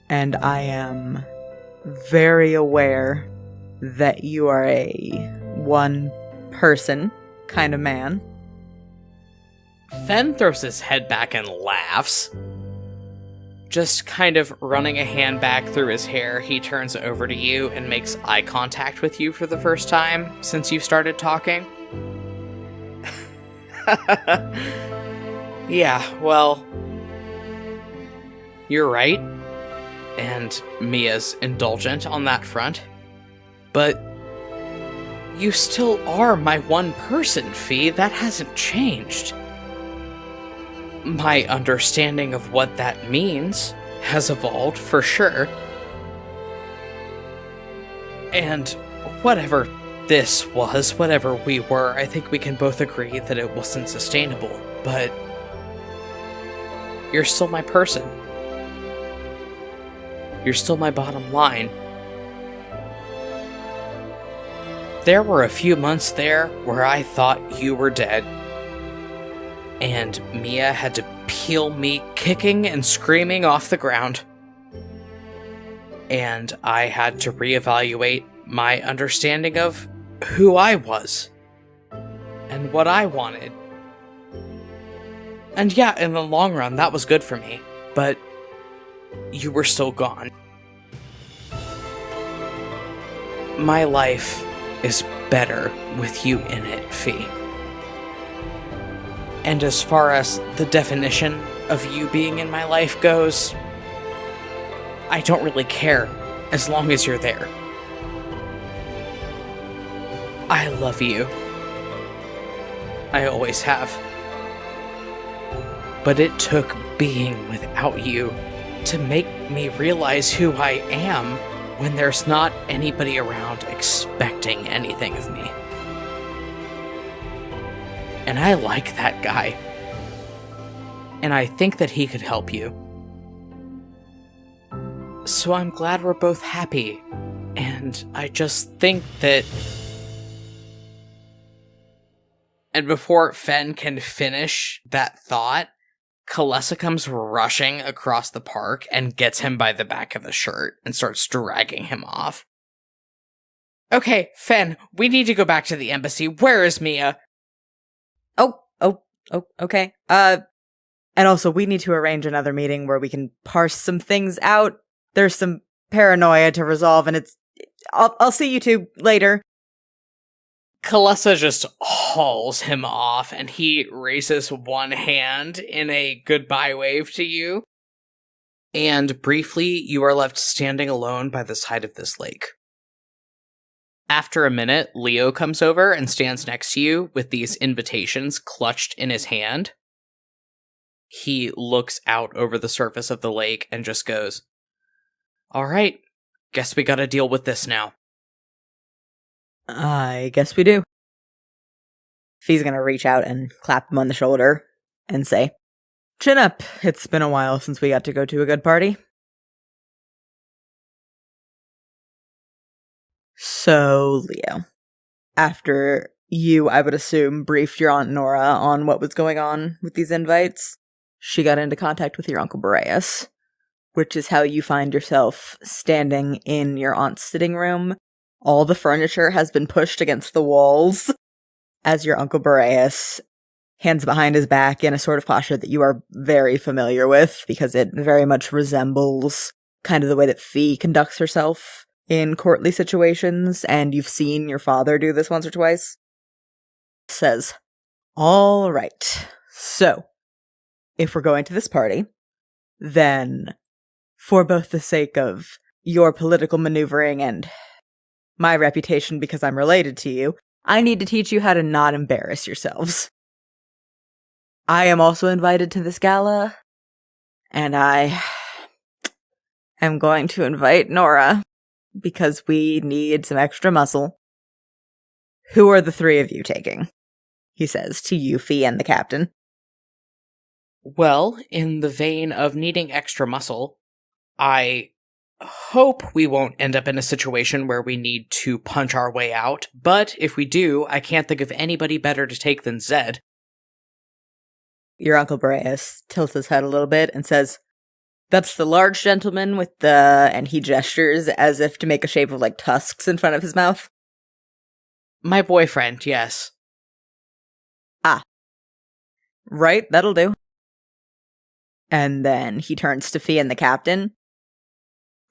And I am very aware that you are a one-person kind of man. Fen throws his head back and laughs. Just kind of running a hand back through his hair, he turns over to you and makes eye contact with you for the first time since you started talking. Yeah, well, you're right. And Mia's indulgent on that front. But you still are my one person, Phi. That hasn't changed. My understanding of what that means has evolved, for sure. And whatever this was, whatever we were, I think we can both agree that it wasn't sustainable. But you're still my person. You're still my bottom line. There were a few months there where I thought you were dead. And Mia had to peel me kicking and screaming off the ground. And I had to reevaluate my understanding of who I was. And what I wanted. And yeah, in the long run, that was good for me. But you were still gone. My life is better with you in it, Phi. And as far as the definition of you being in my life goes, I don't really care as long as you're there. I love you. I always have. But it took being without you to make me realize who I am when there's not anybody around expecting anything of me. And I like that guy. And I think that he could help you. So I'm glad we're both happy. And I just think that... And before Fen can finish that thought, Kalessa comes rushing across the park and gets him by the back of the shirt and starts dragging him off. Okay, Fen, we need to go back to the embassy. Where is Mia? Okay. And also, we need to arrange another meeting where we can parse some things out. There's some paranoia to resolve, and I'll see you two later. Kalessa just hauls him off, and he raises one hand in a goodbye wave to you. And briefly, you are left standing alone by the side of this lake. After a minute, Leo comes over and stands next to you with these invitations clutched in his hand. He looks out over the surface of the lake and just goes, "All right, guess we gotta deal with this now." I guess we do. Phi's gonna reach out and clap him on the shoulder and say, "Chin up, it's been a while since we got to go to a good party." So, Leo, after you, I would assume, briefed your Aunt Nora on what was going on with these invites, she got into contact with your Uncle Boreas, which is how you find yourself standing in your aunt's sitting room. All the furniture has been pushed against the walls as your Uncle Boreas, hands behind his back in a sort of posture that you are very familiar with because it very much resembles kind of the way that Phi conducts herself in courtly situations, and you've seen your father do this once or twice. Says, "All right, so if we're going to this party, then for both the sake of your political maneuvering and my reputation because I'm related to you, I need to teach you how to not embarrass yourselves. I am also invited to this gala, and I am going to invite Nora because we need some extra muscle. Who are the three of you taking?" he says to you, Phi and the Captain. Well, in the vein of needing extra muscle, I hope we won't end up in a situation where we need to punch our way out, but if we do, I can't think of anybody better to take than Zed. Your Uncle Boreas tilts his head a little bit and says, "That's the large gentleman with the..." and he gestures as if to make a shape of like tusks in front of his mouth. My boyfriend, yes. "Ah. Right, that'll do." And then he turns to Phi and the Captain.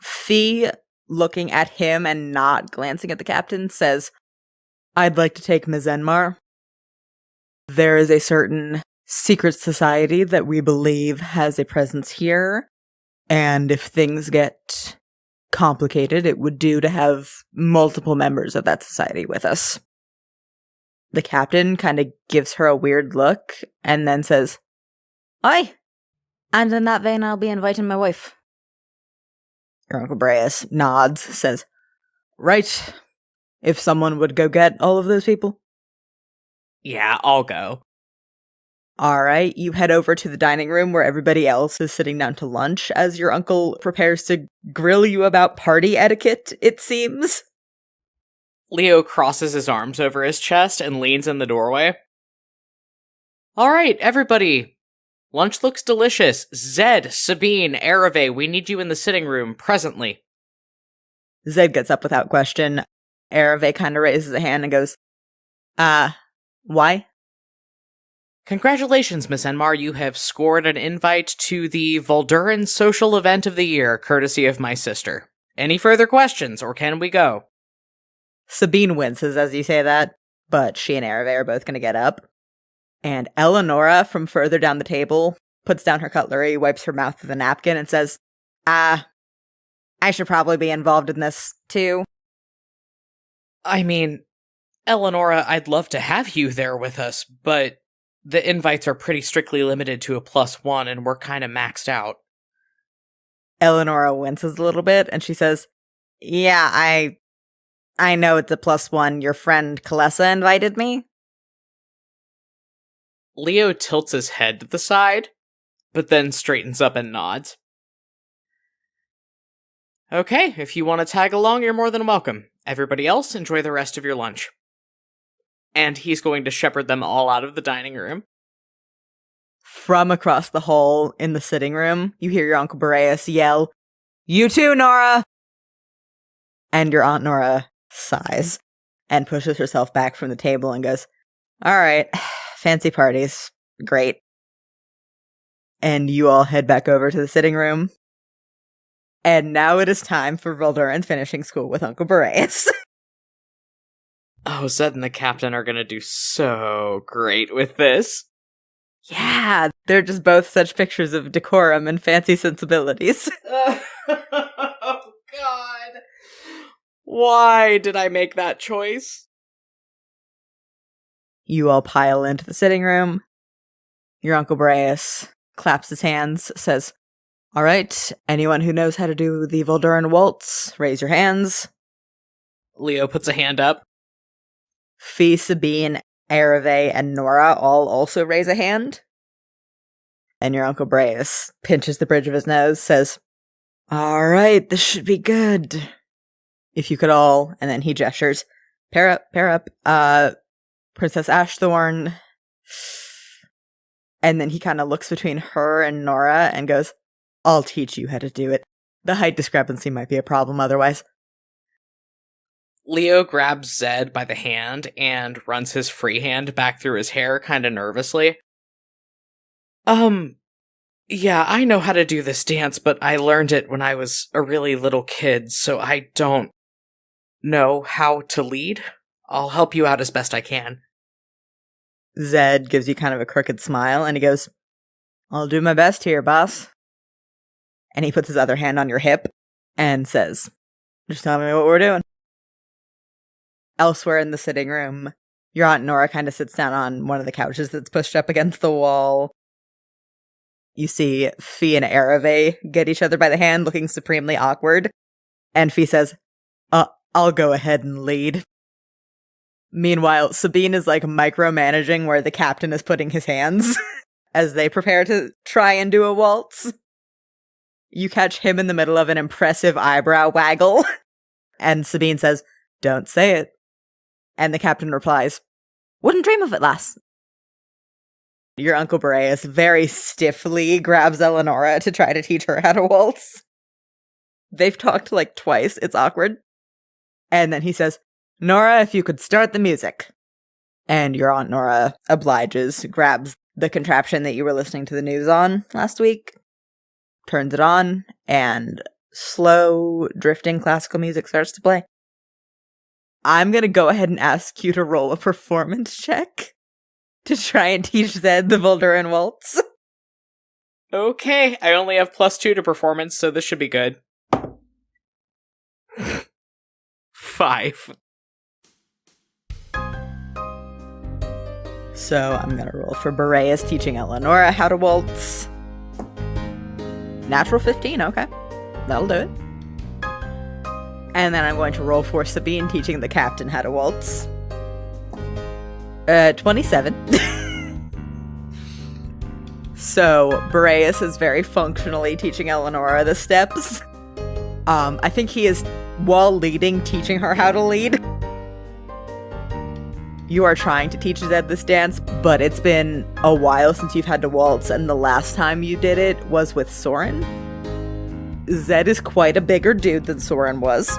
Phi, looking at him and not glancing at the Captain, says, "I'd like to take Ms. Enmar. There is a certain secret society that we believe has a presence here, and if things get complicated, it would do to have multiple members of that society with us." The Captain kind of gives her a weird look and then says, "Aye. And in that vein, I'll be inviting my wife." Your Uncle Boreas nods, says, "Right. If someone would go get all of those people." Yeah, I'll go. All right, you head over to the dining room where everybody else is sitting down to lunch as your uncle prepares to grill you about party etiquette, it seems. Leo crosses his arms over his chest and leans in the doorway. "All right, everybody. Lunch looks delicious. Zed, Sabine, Ereve, we need you in the sitting room presently." Zed gets up without question. Ereve kind of raises a hand and goes, why?" "Congratulations, Miss Enmar. You have scored an invite to the Volduran social event of the year, courtesy of my sister. Any further questions, or can we go?" Sabine winces as you say that, but she and Ereve are both going to get up. And Eleanora, from further down the table, puts down her cutlery, wipes her mouth with a napkin, and says, I should probably be involved in this, too." I mean, Eleanora, I'd love to have you there with us, but the invites are pretty strictly limited to a +1, and we're kind of maxed out. Eleanora winces a little bit, and she says, Yeah, I know it's a +1. Your friend Kalessa invited me. Leo tilts his head to the side, but then straightens up and nods. Okay, if you want to tag along, you're more than welcome. Everybody else, enjoy the rest of your lunch. And he's going to shepherd them all out of the dining room. From across the hall in the sitting room, you hear your Uncle Boreas yell, "You too, Nora!" And your Aunt Nora sighs and pushes herself back from the table and goes, "Alright, fancy parties. Great." And you all head back over to the sitting room. And now it is time for Valduran finishing school with Uncle Boreas. Oh, Zed and the Captain are gonna do so great with this. Yeah, they're just both such pictures of decorum and fancy sensibilities. Oh, God. Why did I make that choice? You all pile into the sitting room. Your Uncle Boreas claps his hands, says, "All right, anyone who knows how to do the Valduran Waltz, raise your hands." Leo puts a hand up. Phi, Sabine, Ereve, and Nora all also raise a hand. And your Uncle Boreas pinches the bridge of his nose, says, "All right, this should be good. If you could all," and then he gestures, pair up, Princess Ashthorn." And then he kind of looks between her and Nora and goes, "I'll teach you how to do it. The height discrepancy might be a problem otherwise." Leo grabs Zed by the hand and runs his free hand back through his hair kind of nervously. Yeah, I know how to do this dance, but I learned it when I was a really little kid, so I don't know how to lead. I'll help you out as best I can. Zed gives you kind of a crooked smile, and he goes, "I'll do my best here, boss." And he puts his other hand on your hip and says, "Just tell me what we're doing." Elsewhere in the sitting room, your Aunt Nora kind of sits down on one of the couches that's pushed up against the wall. You see Phi and Ereve get each other by the hand, looking supremely awkward. And Phi says, "I'll go ahead and lead." Meanwhile, Sabine is like micromanaging where the captain is putting his hands as they prepare to try and do a waltz. You catch him in the middle of an impressive eyebrow waggle. And Sabine says, "Don't say it." And the captain replies, "Wouldn't dream of it, lass." Your Uncle Boreas very stiffly grabs Eleanora to try to teach her how to waltz. They've talked like twice. It's awkward. And then he says, "Nora, if you could start the music." And your Aunt Nora obliges, grabs the contraption that you were listening to the news on last week, turns it on, and slow, drifting classical music starts to play. I'm going to go ahead and ask you to roll a performance check to try and teach Zed the Valduran Waltz. Okay, I only have +2 to performance, so this should be good. 5. So I'm going to roll for Boreas teaching Eleanora how to waltz. Natural 15, okay. That'll do it. And then I'm going to roll for Sabine teaching the captain how to waltz. 27. So Boreas is very functionally teaching Eleanora the steps. I think he is, while leading, teaching her how to lead. You are trying to teach Zed this dance, but it's been a while since you've had to waltz, and the last time you did it was with Soren. Zed is quite a bigger dude than Soren was.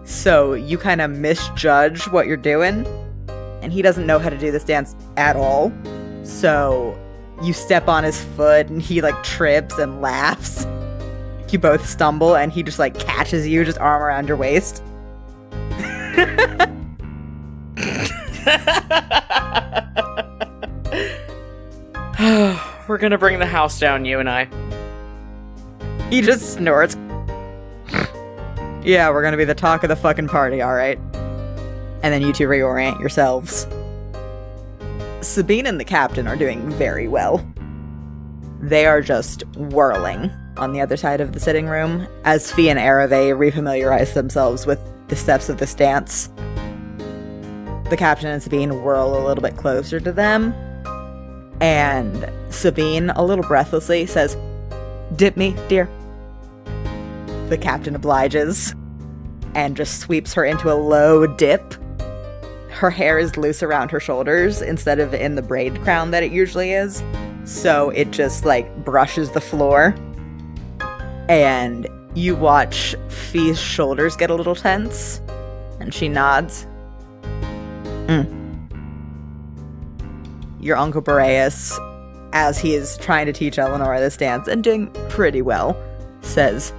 So you kind of misjudge what you're doing, and he doesn't know how to do this dance at all. So you step on his foot, and he like trips and laughs. You both stumble, and he just like catches you, just arm around your waist. We're gonna bring the house down, you and I. He just snorts. Yeah, we're gonna be the talk of the fucking party, alright? And then you two reorient yourselves. Sabine and the captain are doing very well. They are just whirling. on the other side of the sitting room, as Phi and Arave refamiliarize themselves with the steps of this dance. The captain and Sabine whirl a little bit closer to them, and Sabine, a little breathlessly, says, "Dip me, dear." The captain obliges, and just sweeps her into a low dip. Her hair is loose around her shoulders instead of in the braid crown that it usually is, so it just, brushes the floor. And you watch Phi's shoulders get a little tense, and she nods. Your Uncle Boreas, as he is trying to teach Eleanora this dance, and doing pretty well, says,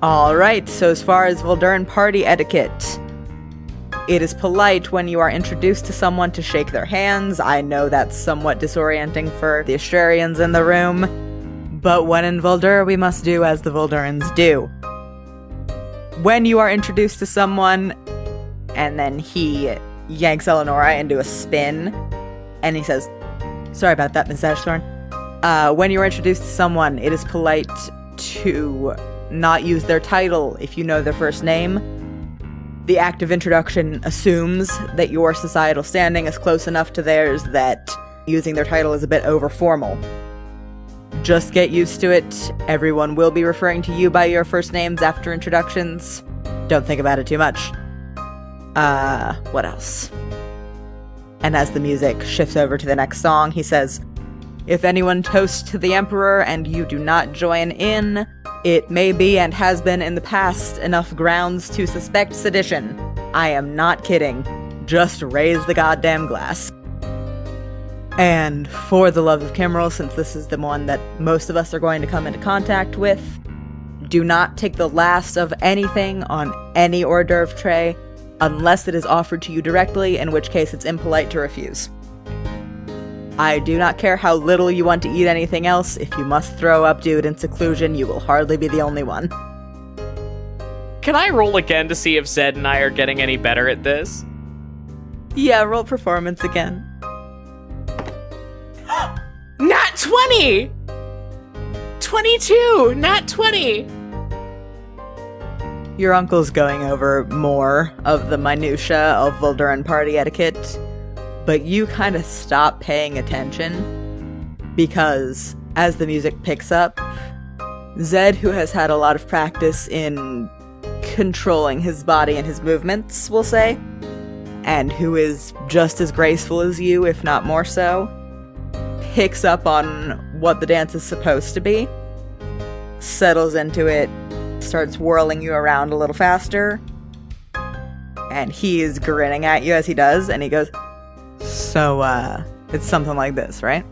"Alright, so as far as Volduran party etiquette, it is polite when you are introduced to someone to shake their hands. I know that's somewhat disorienting for the Astrarians in the room, but when in Voldur, we must do as the Voldurans do. When you are introduced to someone," and then he yanks Eleanora into a spin, and he says, "Sorry about that, Miss Ashthorn. When you are introduced to someone, it is polite to not use their title if you know their first name. The act of introduction assumes that your societal standing is close enough to theirs that using their title is a bit over-formal. Just get used to it. Everyone will be referring to you by your first names after introductions. Don't think about it too much. What else?" And as the music shifts over to the next song, he says, "If anyone toasts to the Emperor and you do not join in, it may be and has been in the past enough grounds to suspect sedition. I am not kidding. Just raise the goddamn glass." And for the love of Kimmerl, since this is the one that most of us are going to come into contact with, do not take the last of anything on any hors d'oeuvre tray unless it is offered to you directly, in which case it's impolite to refuse. I do not care how little you want to eat anything else. If you must throw up due in seclusion, you will hardly be the only one. Can I roll again to see if Zed and I are getting any better at this? Yeah, roll performance again. Nat 20! 22! Nat 20! Your uncle's going over more of the minutiae of Volduran party etiquette, but you kind of stop paying attention because as the music picks up, Zed, who has had a lot of practice in controlling his body and his movements, we'll say, and who is just as graceful as you, if not more so, picks up on what the dance is supposed to be, settles into it, starts whirling you around a little faster, and he is grinning at you as he does, and he goes, "So, it's something like this, right?"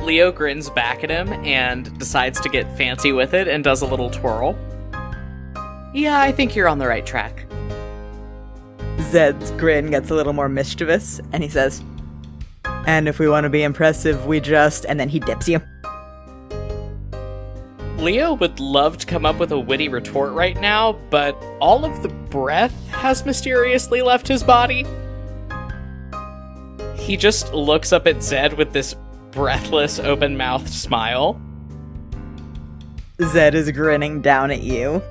Leo grins back at him and decides to get fancy with it and does a little twirl. "Yeah, I think you're on the right track." Zed's grin gets a little more mischievous, and he says, "And if we want to be impressive, we just..." and then he dips you. Leo would love to come up with a witty retort right now, but all of the breath has mysteriously left his body. He just looks up at Zed with this breathless, open-mouthed smile. Zed is grinning down at you.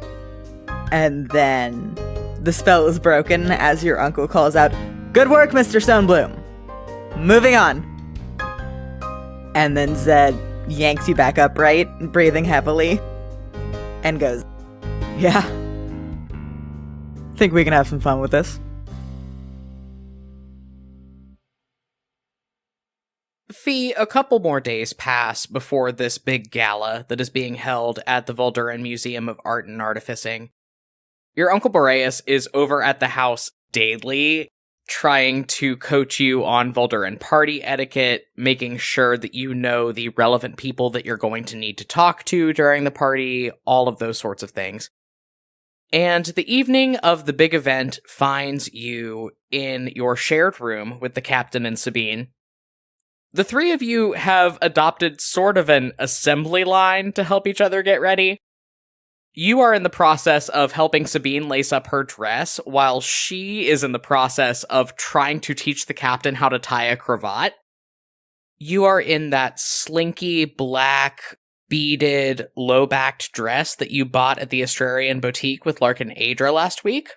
And then the spell is broken as your uncle calls out, "Good work, Mr. Stonebloom! Moving on!" And then Zed yanks you back upright, breathing heavily, and goes, "Yeah. Think we can have some fun with this." Phi, a couple more days pass before this big gala that is being held at the Volduran Museum of Art and Artificing. Your Uncle Boreas is over at the house daily, trying to coach you on Volduran party etiquette, making sure that you know the relevant people that you're going to need to talk to during the party, all of those sorts of things. And the evening of the big event finds you in your shared room with the captain and Sabine. The three of you have adopted sort of an assembly line to help each other get ready. You are in the process of helping Sabine lace up her dress, while she is in the process of trying to teach the captain how to tie a cravat. You are in that slinky black beaded, low-backed dress that you bought at the Astrarian boutique with Lark and Adra last week.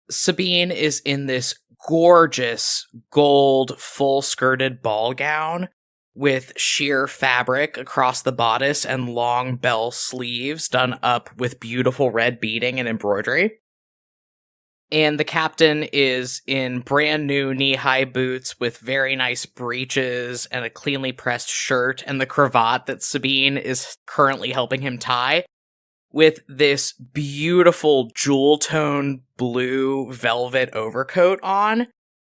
Sabine is in this gorgeous gold full-skirted ball gown with sheer fabric across the bodice and long bell sleeves done up with beautiful red beading and embroidery. And the captain is in brand new knee-high boots with very nice breeches and a cleanly pressed shirt and the cravat that Sabine is currently helping him tie, with this beautiful jewel-tone blue velvet overcoat on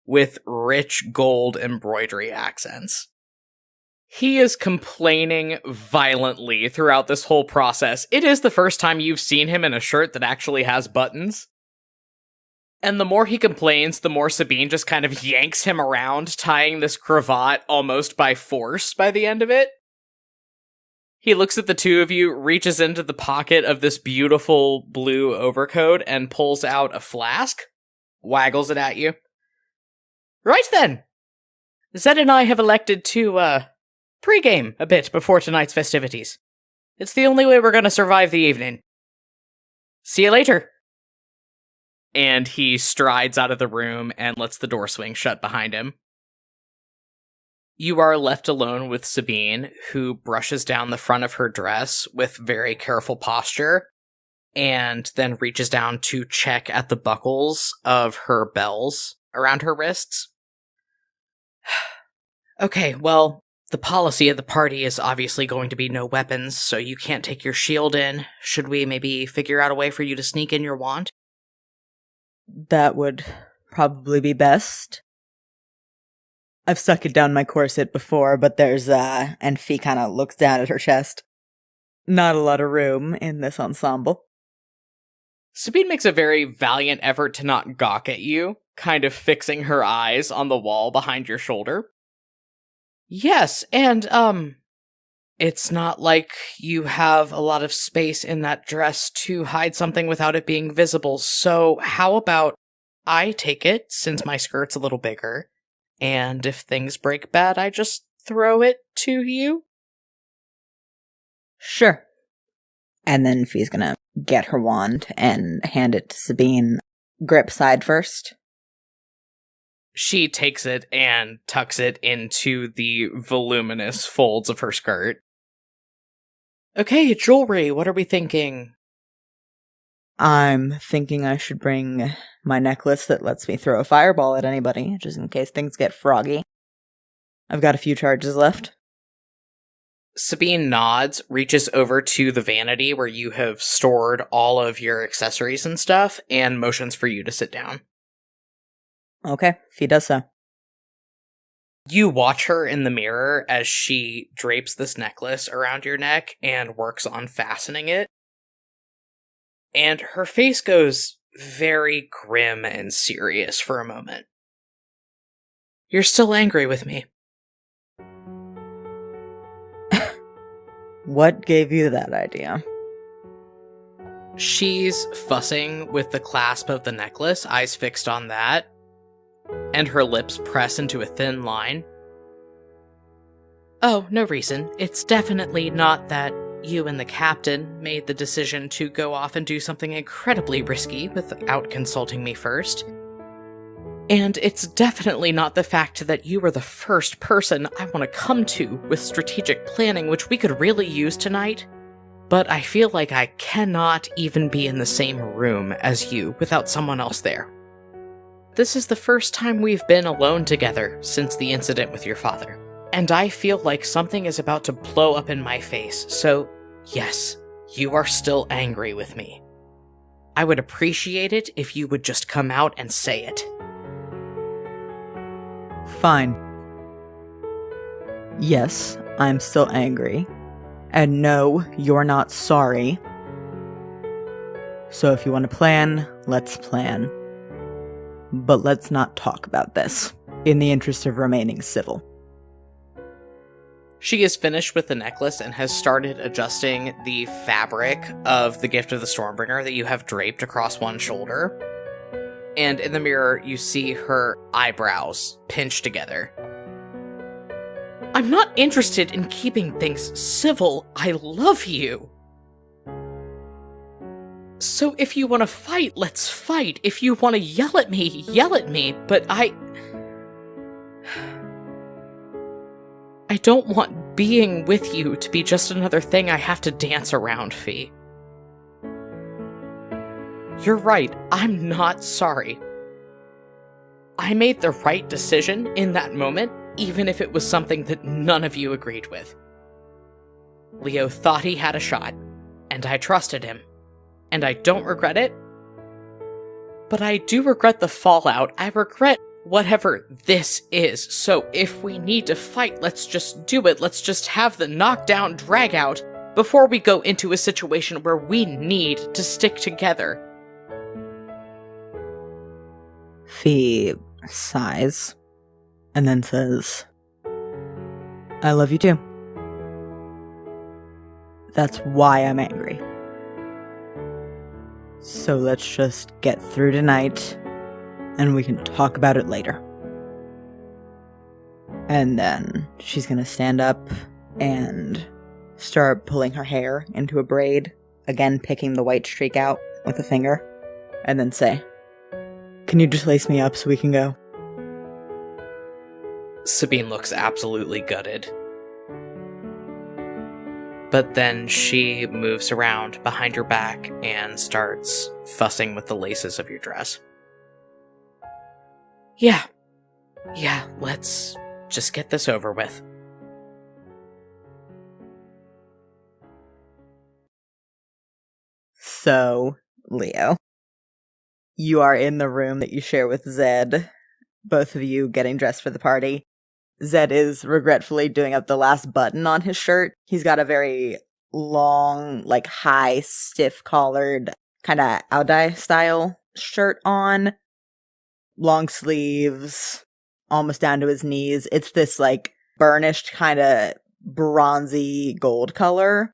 with rich gold embroidery accents. He is complaining violently throughout this whole process. It is the first time you've seen him in a shirt that actually has buttons. And the more he complains, the more Sabine just kind of yanks him around, tying this cravat almost by force by the end of it. He looks at the two of you, reaches into the pocket of this beautiful blue overcoat, and pulls out a flask, waggles it at you. Right then! Zed and I have elected to, pregame a bit before tonight's festivities. It's the only way we're gonna survive the evening. See you later! And he strides out of the room and lets the door swing shut behind him. You are left alone with Sabine, who brushes down the front of her dress with very careful posture, and then reaches down to check at the buckles of her bells around her wrists. Okay, well, the policy of the party is obviously going to be no weapons, so you can't take your shield in. Should we maybe figure out a way for you to sneak in your wand? That would probably be best. I've stuck it down my corset before, but there's, and Phi kind of looks down at her chest. Not a lot of room in this ensemble. Sabine makes a very valiant effort to not gawk at you, kind of fixing her eyes on the wall behind your shoulder. Yes, and, it's not like you have a lot of space in that dress to hide something without it being visible, so how about I take it, since my skirt's a little bigger, and if things break bad, I just throw it to you? Sure. And then Phi's gonna get her wand and hand it to Sabine, grip side first. She takes it and tucks it into the voluminous folds of her skirt. Okay, jewelry, what are we thinking? I'm thinking I should bring my necklace that lets me throw a fireball at anybody, just in case things get froggy. I've got a few charges left. Sabine nods, reaches over to the vanity where you have stored all of your accessories and stuff, and motions for you to sit down. Okay, Phi does so. You watch her in the mirror as she drapes this necklace around your neck and works on fastening it. And her face goes very grim and serious for a moment. You're still angry with me. What gave you that idea? She's fussing with the clasp of the necklace, eyes fixed on that, and her lips press into a thin line. Oh, no reason. It's definitely not that you and the captain made the decision to go off and do something incredibly risky without consulting me first. And it's definitely not the fact that you were the first person I want to come to with strategic planning, which we could really use tonight. But I feel like I cannot even be in the same room as you without someone else there. This is the first time we've been alone together since the incident with your father. And I feel like something is about to blow up in my face, so yes, you are still angry with me. I would appreciate it if you would just come out and say it. Fine. Yes, I'm still angry. And no, you're not sorry. So if you want to plan, let's plan. But let's not talk about this, in the interest of remaining civil. She is finished with the necklace and has started adjusting the fabric of the Gift of the Stormbringer that you have draped across one shoulder. And in the mirror, you see her eyebrows pinched together. I'm not interested in keeping things civil. I love you. So if you want to fight, let's fight. If you want to yell at me, but I don't want being with you to be just another thing I have to dance around, Phi. You're right, I'm not sorry. I made the right decision in that moment, even if it was something that none of you agreed with. Leo thought he had a shot, and I trusted him. And I don't regret it. But I do regret the fallout. I regret whatever this is. So if we need to fight, let's just do it. Let's just have the knockdown drag out before we go into a situation where we need to stick together. Phi sighs and then says, I love you too. That's why I'm angry. So let's just get through tonight, and we can talk about it later. And then she's gonna stand up and start pulling her hair into a braid, again picking the white streak out with a finger, and then say, can you just lace me up so we can go? Sabine looks absolutely gutted. But then she moves around behind your back and starts fussing with the laces of your dress. Yeah, let's just get this over with. So, Leo, you are in the room that you share with Zed, both of you getting dressed for the party. Zed is regretfully doing up the last button on his shirt. He's got a very long, like high, stiff-collared, kind of Audai style shirt on. Long sleeves, almost down to his knees. It's this like burnished kind of bronzy gold color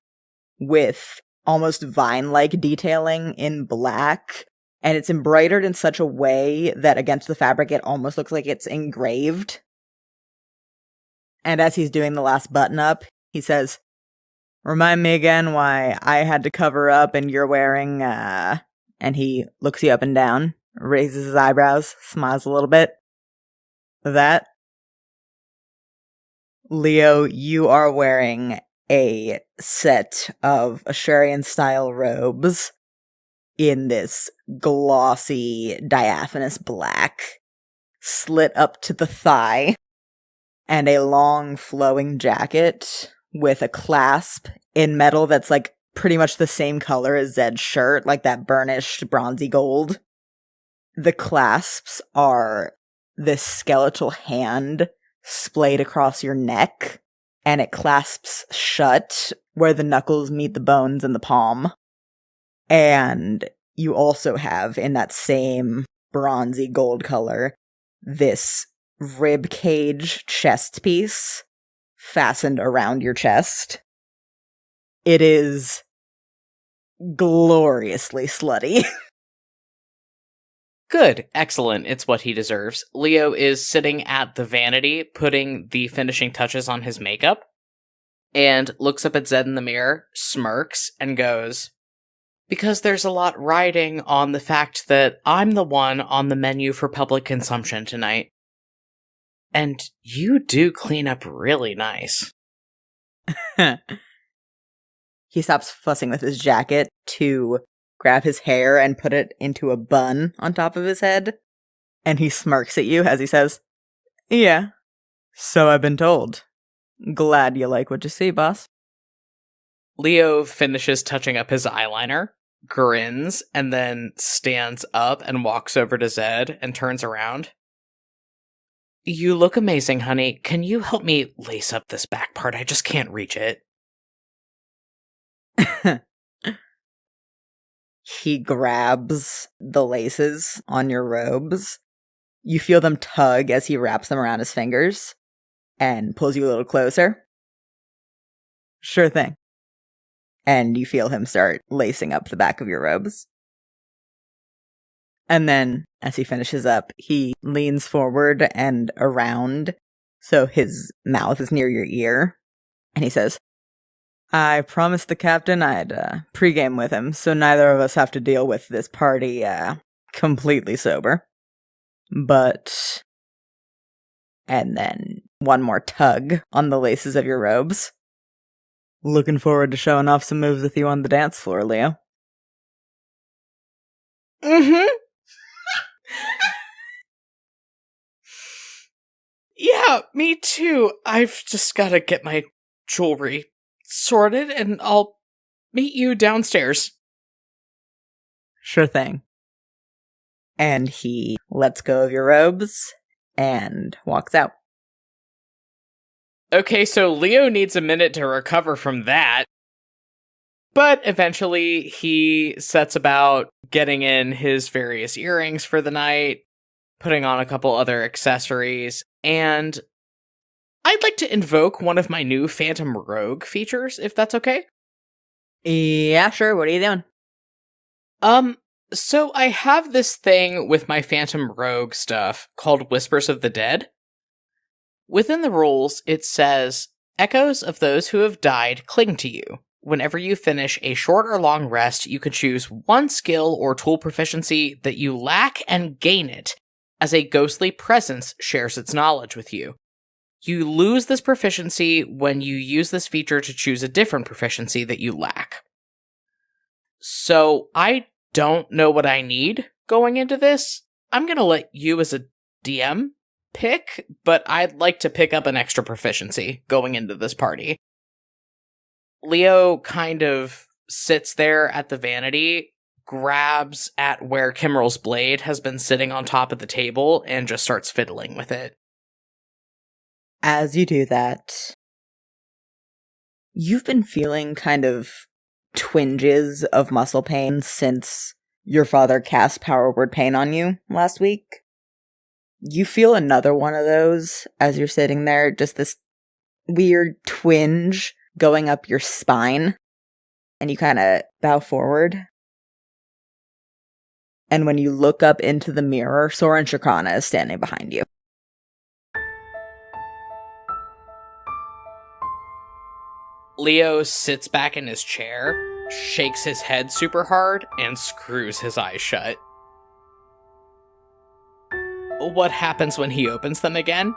with almost vine-like detailing in black. And it's embroidered in such a way that against the fabric it almost looks like it's engraved. And as he's doing the last button up, he says, remind me again why I had to cover up and you're wearing, and he looks you up and down, raises his eyebrows, smiles a little bit. That, Leo, you are wearing a set of Astrarian-style robes in this glossy, diaphanous black, slit up to the thigh, and a long flowing jacket with a clasp in metal that's like pretty much the same color as Zed's shirt, like that burnished bronzy gold. The clasps are this skeletal hand splayed across your neck, and it clasps shut where the knuckles meet the bones in the palm. And you also have, in that same bronzy gold color, this rib cage chest piece fastened around your chest. It is gloriously slutty. Good. Excellent. It's what he deserves. Leo is sitting at the vanity, putting the finishing touches on his makeup, and looks up at Zed in the mirror, smirks, and goes, because there's a lot riding on the fact that I'm the one on the menu for public consumption tonight. And you do clean up really nice. He stops fussing with his jacket to grab his hair and put it into a bun on top of his head. And he smirks at you as he says, yeah, so I've been told. Glad you like what you see, boss. Leo finishes touching up his eyeliner, grins, and then stands up and walks over to Zed and turns around. You look amazing, honey. Can you help me lace up this back part? I just can't reach it. He grabs the laces on your robes. You feel them tug as he wraps them around his fingers and pulls you a little closer. Sure thing. And you feel him start lacing up the back of your robes. And then, as he finishes up, he leans forward and around So his mouth is near your ear. And he says, I promised the captain I'd pregame with him, so neither of us have to deal with this party completely sober. But... And then one more tug on the laces of your robes. Looking forward to showing off some moves with you on the dance floor, Leo. Mm-hmm. Yeah, me too. I've just gotta get my jewelry sorted, and I'll meet you downstairs. Sure thing. And he lets go of your robes and walks out. Okay, so Leo needs a minute to recover from that. But eventually he sets about getting in his various earrings for the night, putting on a couple other accessories, and I'd like to invoke one of my new Phantom Rogue features, if that's okay. Yeah, sure. What are you doing? So I have this thing with my Phantom Rogue stuff called Whispers of the Dead. Within the rules, it says, echoes of those who have died cling to you. Whenever you finish a short or long rest, you can choose one skill or tool proficiency that you lack and gain it, as a ghostly presence shares its knowledge with you. You lose this proficiency when you use this feature to choose a different proficiency that you lack. So, I don't know what I need going into this. I'm gonna let you as a DM pick, but I'd like to pick up an extra proficiency going into this party. Leo kind of sits there at the vanity, grabs at where Kimmerl's blade has been sitting on top of the table, and just starts fiddling with it. As you do that, you've been feeling kind of twinges of muscle pain since your father cast Power Word Pain on you last week. You feel another one of those as you're sitting there, just this weird twinge going up your spine, and you kind of bow forward. And when you look up into the mirror, Soren Shakrana is standing behind you. Leo sits back in his chair, shakes his head super hard, and screws his eyes shut. What happens when he opens them again?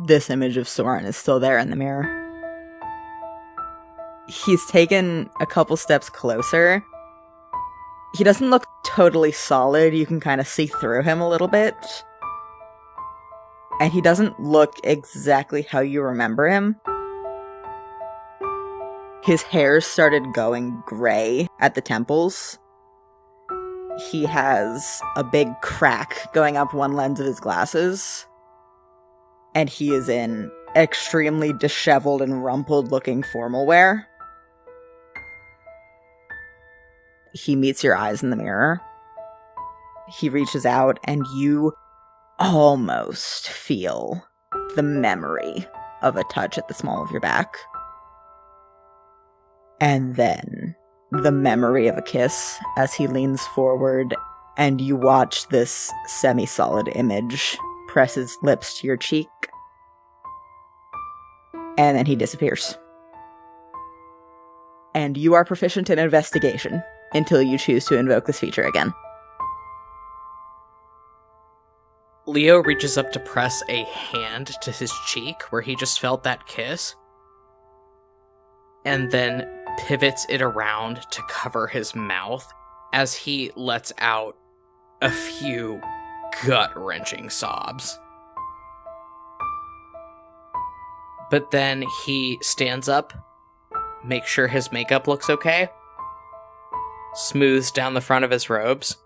This image of Soren is still there in the mirror. He's taken a couple steps closer. He doesn't look totally solid. You can kind of see through him a little bit. And he doesn't look exactly how you remember him. His hair started going gray at the temples. He has a big crack going up one lens of his glasses. And he is in extremely disheveled and rumpled looking formal wear. He meets your eyes in the mirror. He reaches out and you almost feel the memory of a touch at the small of your back. And then the memory of a kiss as he leans forward and you watch this semi-solid image press his lips to your cheek. And then he disappears. And you are proficient in investigation until you choose to invoke this feature again. Leo reaches up to press a hand to his cheek where he just felt that kiss, and then pivots it around to cover his mouth as he lets out a few gut-wrenching sobs. But then he stands up, makes sure his makeup looks okay, smooths down the front of his robes,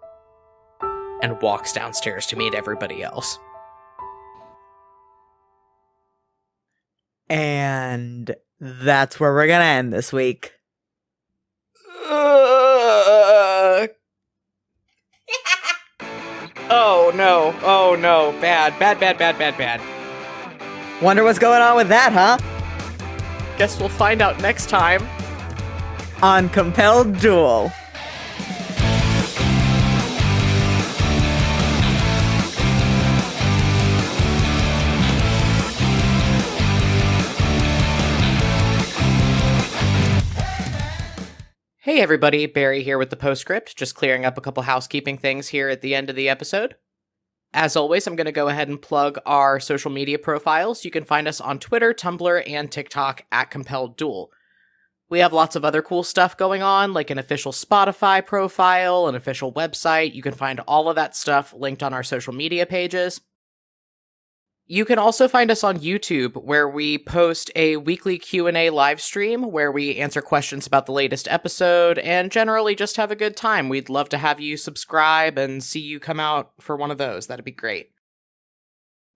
and walks downstairs to meet everybody else. And that's where we're gonna end this week. Oh no, oh no, bad. Wonder what's going on with that, huh? Guess we'll find out next time On Compelled Duel. Hey everybody, Barry here with the postscript, just clearing up a couple housekeeping things here at the end of the episode. As always, I'm going to go ahead and plug our social media profiles. You can find us on Twitter, Tumblr, and TikTok at Compelled Duel. We have lots of other cool stuff going on, like an official Spotify profile, an official website. You can find all of that stuff linked on our social media pages. You can also find us on YouTube, where we post a weekly Q&A live stream where we answer questions about the latest episode and generally just have a good time. We'd love to have you subscribe and see you come out for one of those. That'd be great.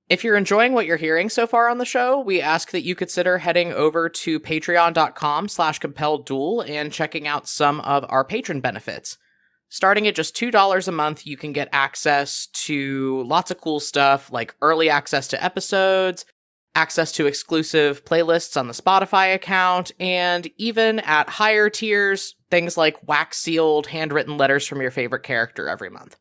If you're enjoying what you're hearing so far on the show, we ask that you consider heading over to patreon.com/compelledduel and checking out some of our patron benefits. Starting at just $2 a month, you can get access to lots of cool stuff like early access to episodes, access to exclusive playlists on the Spotify account, and even at higher tiers, things like wax-sealed handwritten letters from your favorite character every month.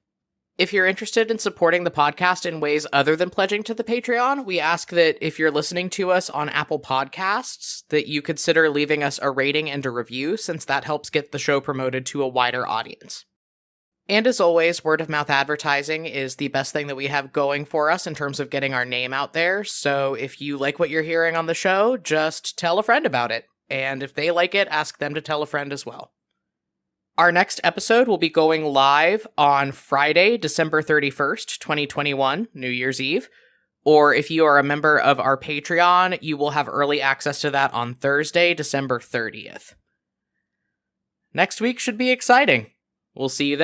If you're interested in supporting the podcast in ways other than pledging to the Patreon, we ask that if you're listening to us on Apple Podcasts, that you consider leaving us a rating and a review, since that helps get the show promoted to a wider audience. And as always, word-of-mouth advertising is the best thing that we have going for us in terms of getting our name out there, so if you like what you're hearing on the show, just tell a friend about it, and if they like it, ask them to tell a friend as well. Our next episode will be going live on Friday, December 31st, 2021, New Year's Eve, or if you are a member of our Patreon, you will have early access to that on Thursday, December 30th. Next week should be exciting. We'll see you then.